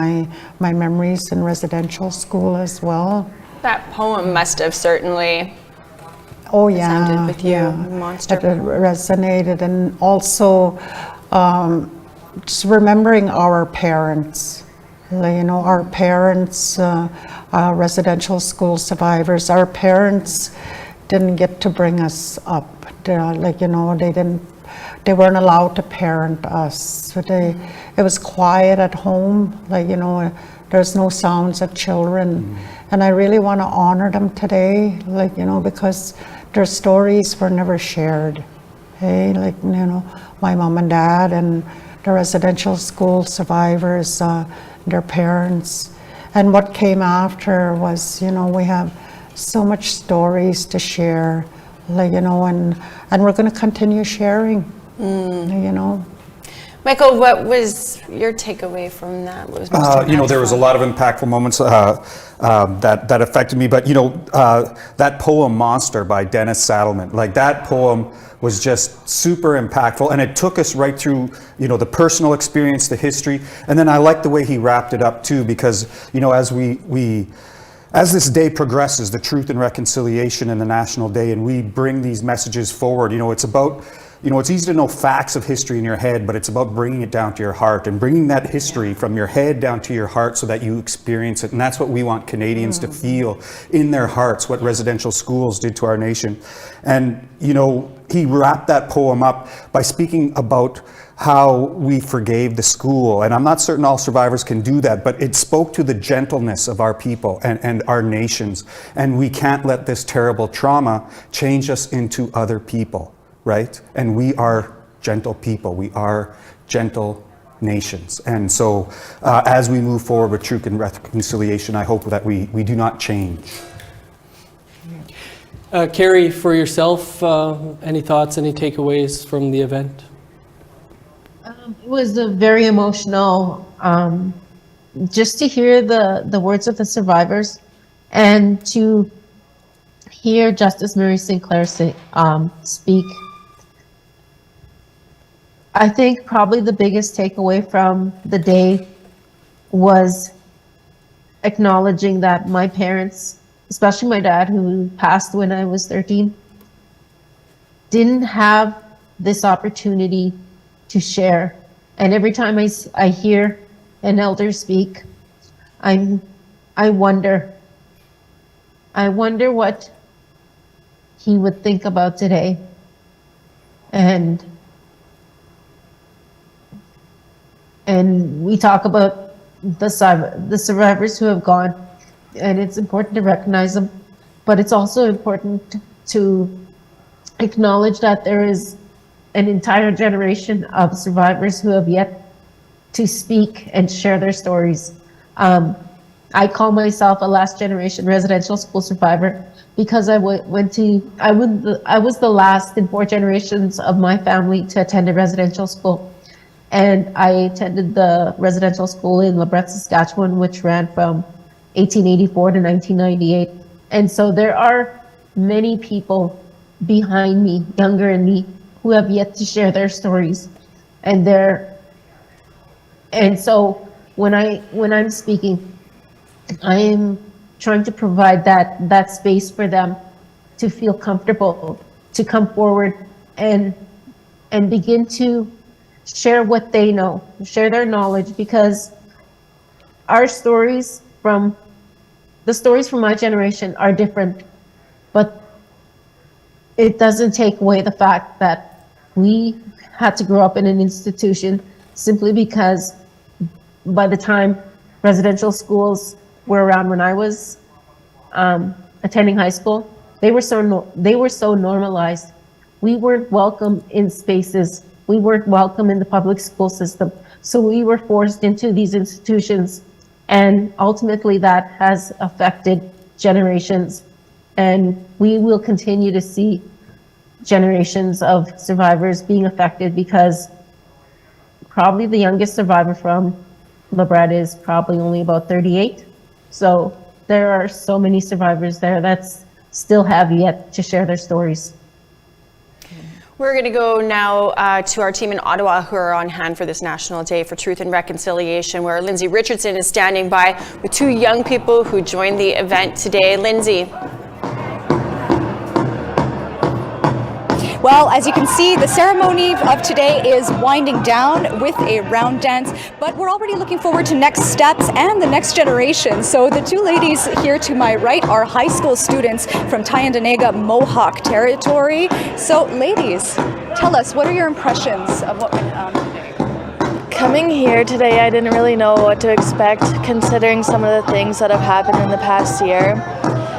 [SPEAKER 5] my memories in residential school as well.
[SPEAKER 2] That poem must have certainly
[SPEAKER 5] resounded
[SPEAKER 2] with you, Monster.
[SPEAKER 5] It resonated. And also just remembering our parents, like, you know, our parents, residential school survivors, our parents didn't get to bring us up. Like, you know, they weren't allowed to parent us. So it was quiet at home, like, you know, there's no sounds of children. And I really want to honor them today, like, you know, because their stories were never shared. Hey, like, you know, my mom and dad and the residential school survivors, their parents. And what came after was, you know, we have so much stories to share, like, you know, and we're going to continue sharing. You know.
[SPEAKER 2] Michael, what was your takeaway from that? What was most
[SPEAKER 3] you know, there was a lot of impactful moments that affected me, but you know, that poem "Monster" by Dennis Saddleman, like that poem was just super impactful, and it took us right through, you know, the personal experience, the history, and then I like the way he wrapped it up too, because, you know, as as this day progresses, the Truth and Reconciliation and the National Day, and we bring these messages forward, you know, it's about, you know, it's easy to know facts of history in your head, but it's about bringing it down to your heart and bringing that history from your head down to your heart so that you experience it. And that's what we want Canadians to feel in their hearts, what residential schools did to our nation. And, you know, he wrapped that poem up by speaking about how we forgave the school. And I'm not certain all survivors can do that, but it spoke to the gentleness of our people and our nations. And we can't let this terrible trauma change us into other people. Right? And we are gentle people. We are gentle nations. And so as we move forward with truth and reconciliation, I hope that we do not change.
[SPEAKER 1] Carrie, for yourself, any thoughts, any takeaways from the event?
[SPEAKER 6] It was a very emotional, just to hear the words of the survivors and to hear Justice Murray Sinclair speak. I think probably the biggest takeaway from the day was acknowledging that my parents, especially my dad, who passed when I was 13, didn't have this opportunity to share. And every time I hear an elder speak, I wonder what he would think about today. And we talk about the survivors who have gone, and it's important to recognize them, but it's also important to acknowledge that there is an entire generation of survivors who have yet to speak and share their stories. I call myself a last generation residential school survivor because I was the last in 4 generations of my family to attend a residential school. And I attended the residential school in LeBret, Saskatchewan, which ran from 1884 to 1998. And so there are many people behind me, younger than me, who have yet to share their stories. And so when I'm speaking, I am trying to provide that space for them to feel comfortable, to come forward and begin to share what they know, share their knowledge, because the stories from my generation are different, but it doesn't take away the fact that we had to grow up in an institution simply because by the time residential schools were around when I was attending high school, they were so normalized. We weren't welcome in spaces. We weren't welcome in the public school system. So we were forced into these institutions, and ultimately that has affected generations. And we will continue to see generations of survivors being affected, because probably the youngest survivor from LeBret is probably only about 38. So there are so many survivors there that still have yet to share their stories.
[SPEAKER 2] We're going to go now to our team in Ottawa who are on hand for this National Day for Truth and Reconciliation, where Lindsay Richardson is standing by with two young people who joined the event today. Lindsay.
[SPEAKER 4] Well, as you can see, the ceremony of today is winding down with a round dance, but we're already looking forward to next steps and the next generation. So the two ladies here to my right are high school students from Tyendinaga Mohawk territory. So ladies, tell us, what are your impressions of what went on today?
[SPEAKER 22] Coming here today, I didn't really know what to expect, considering some of the things that have happened in the past year.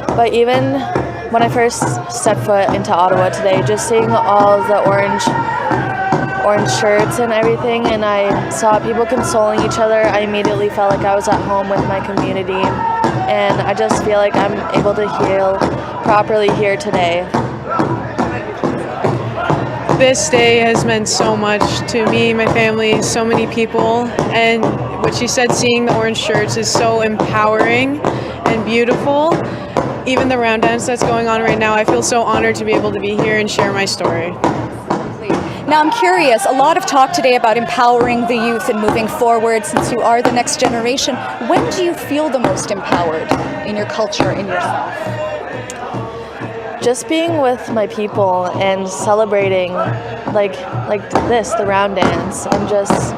[SPEAKER 22] But even when I first stepped foot into Ottawa today, just seeing all the orange shirts and everything, and I saw people consoling each other, I immediately felt like I was at home with my community, and I just feel like I'm able to heal properly here today.
[SPEAKER 23] This day has meant so much to me, my family, so many people, and what she said, seeing the orange shirts is so empowering and beautiful. Even the round dance that's going on right now, I feel so honored to be able to be here and share my story.
[SPEAKER 4] Now I'm curious, a lot of talk today about empowering the youth and moving forward, since you are the next generation. When do you feel the most empowered in your culture, in yourself?
[SPEAKER 22] Just being with my people and celebrating like this, the round dance, and just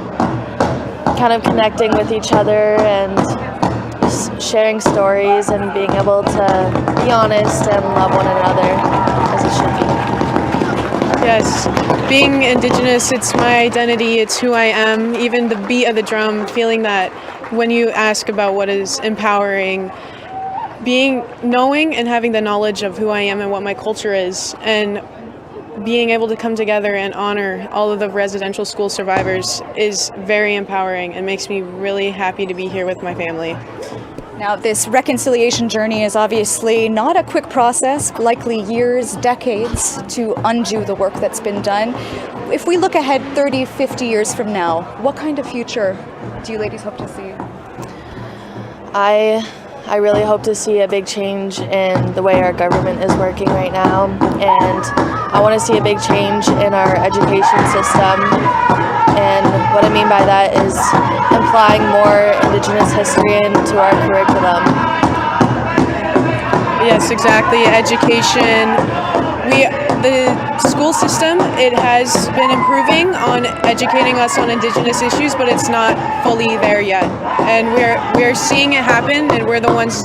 [SPEAKER 22] kind of connecting with each other and sharing stories and being able to be honest and love one another as it should be.
[SPEAKER 23] Yes, being Indigenous, it's my identity, it's who I am. Even the beat of the drum, feeling that when you ask about what is empowering, knowing and having the knowledge of who I am and what my culture is, and being able to come together and honor all of the residential school survivors is very empowering and makes me really happy to be here with my family.
[SPEAKER 4] Now, this reconciliation journey is obviously not a quick process, likely years, decades to undo the work that's been done. If we look ahead 30, 50 years from now, what kind of future do you ladies hope to see?
[SPEAKER 22] I really hope to see a big change in the way our government is working right now, and I want to see a big change in our education system. And what I mean by that is implying more Indigenous history into our curriculum.
[SPEAKER 23] Yes, exactly. Education. The school system, it has been improving on educating us on Indigenous issues, but it's not fully there yet. And we're seeing it happen, and we're the ones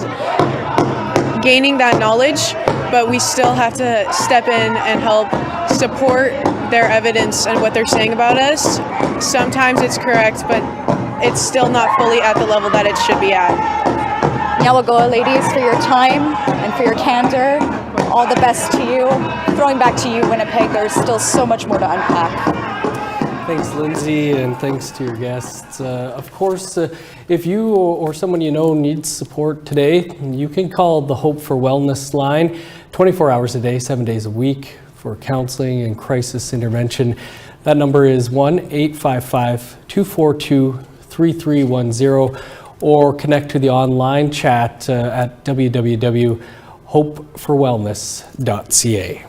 [SPEAKER 23] gaining that knowledge, but we still have to step in and help support their evidence and what they're saying about us. Sometimes it's correct, but it's still not fully at the level that it should be at.
[SPEAKER 4] Nyawagoa ladies, for your time and for your candor, all the best to you. Throwing back to you, Winnipeg, there's still so much more to unpack.
[SPEAKER 1] Thanks, Lindsay, and thanks to your guests. Of course, if you or someone you know needs support today, you can call the Hope for Wellness line 24 hours a day, 7 days a week for counseling and crisis intervention. That number is 1-855-242-3310, or connect to the online chat at www.hopeforwellness.ca.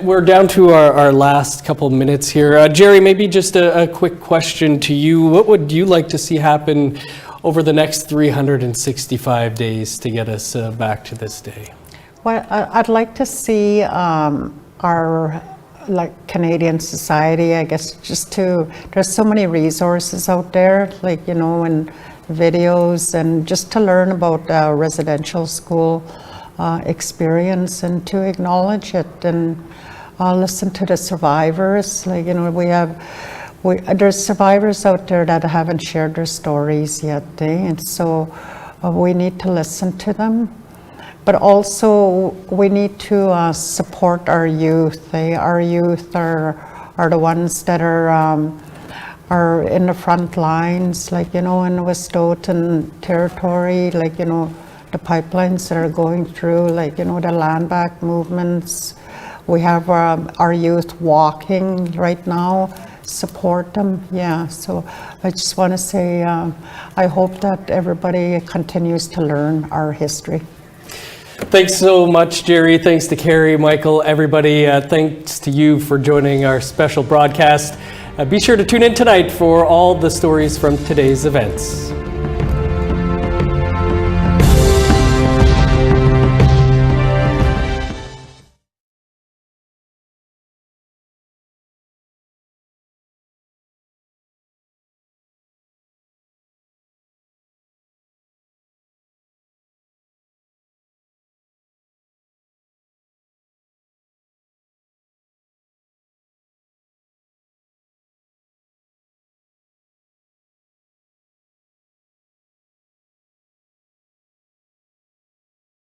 [SPEAKER 1] We're down to our last couple of minutes here. Jerry, maybe just a quick question to you. What would you like to see happen over the next 365 days to get us back to this day?
[SPEAKER 5] Well, I'd like to see our Canadian society, I guess, there's so many resources out there, and videos, and just to learn about residential school. experience and to acknowledge it and listen to the survivors. Like, you know, there's survivors out there that haven't shared their stories yet, and so we need to listen to them. But also we need to support our youth. Our youth are the ones that are in the front lines, like, you know, in the Wet'suwet'en territory, like, you know, the pipelines that are going through, like, you know, the land back movements. We have our youth walking right now. Support them, yeah. So I just want to say I hope that everybody continues to learn our history.
[SPEAKER 1] Thanks so much, Jerry. Thanks to Carrie, Michael, everybody. Thanks to you for joining our special broadcast. Be sure to tune in tonight for all the stories from today's events.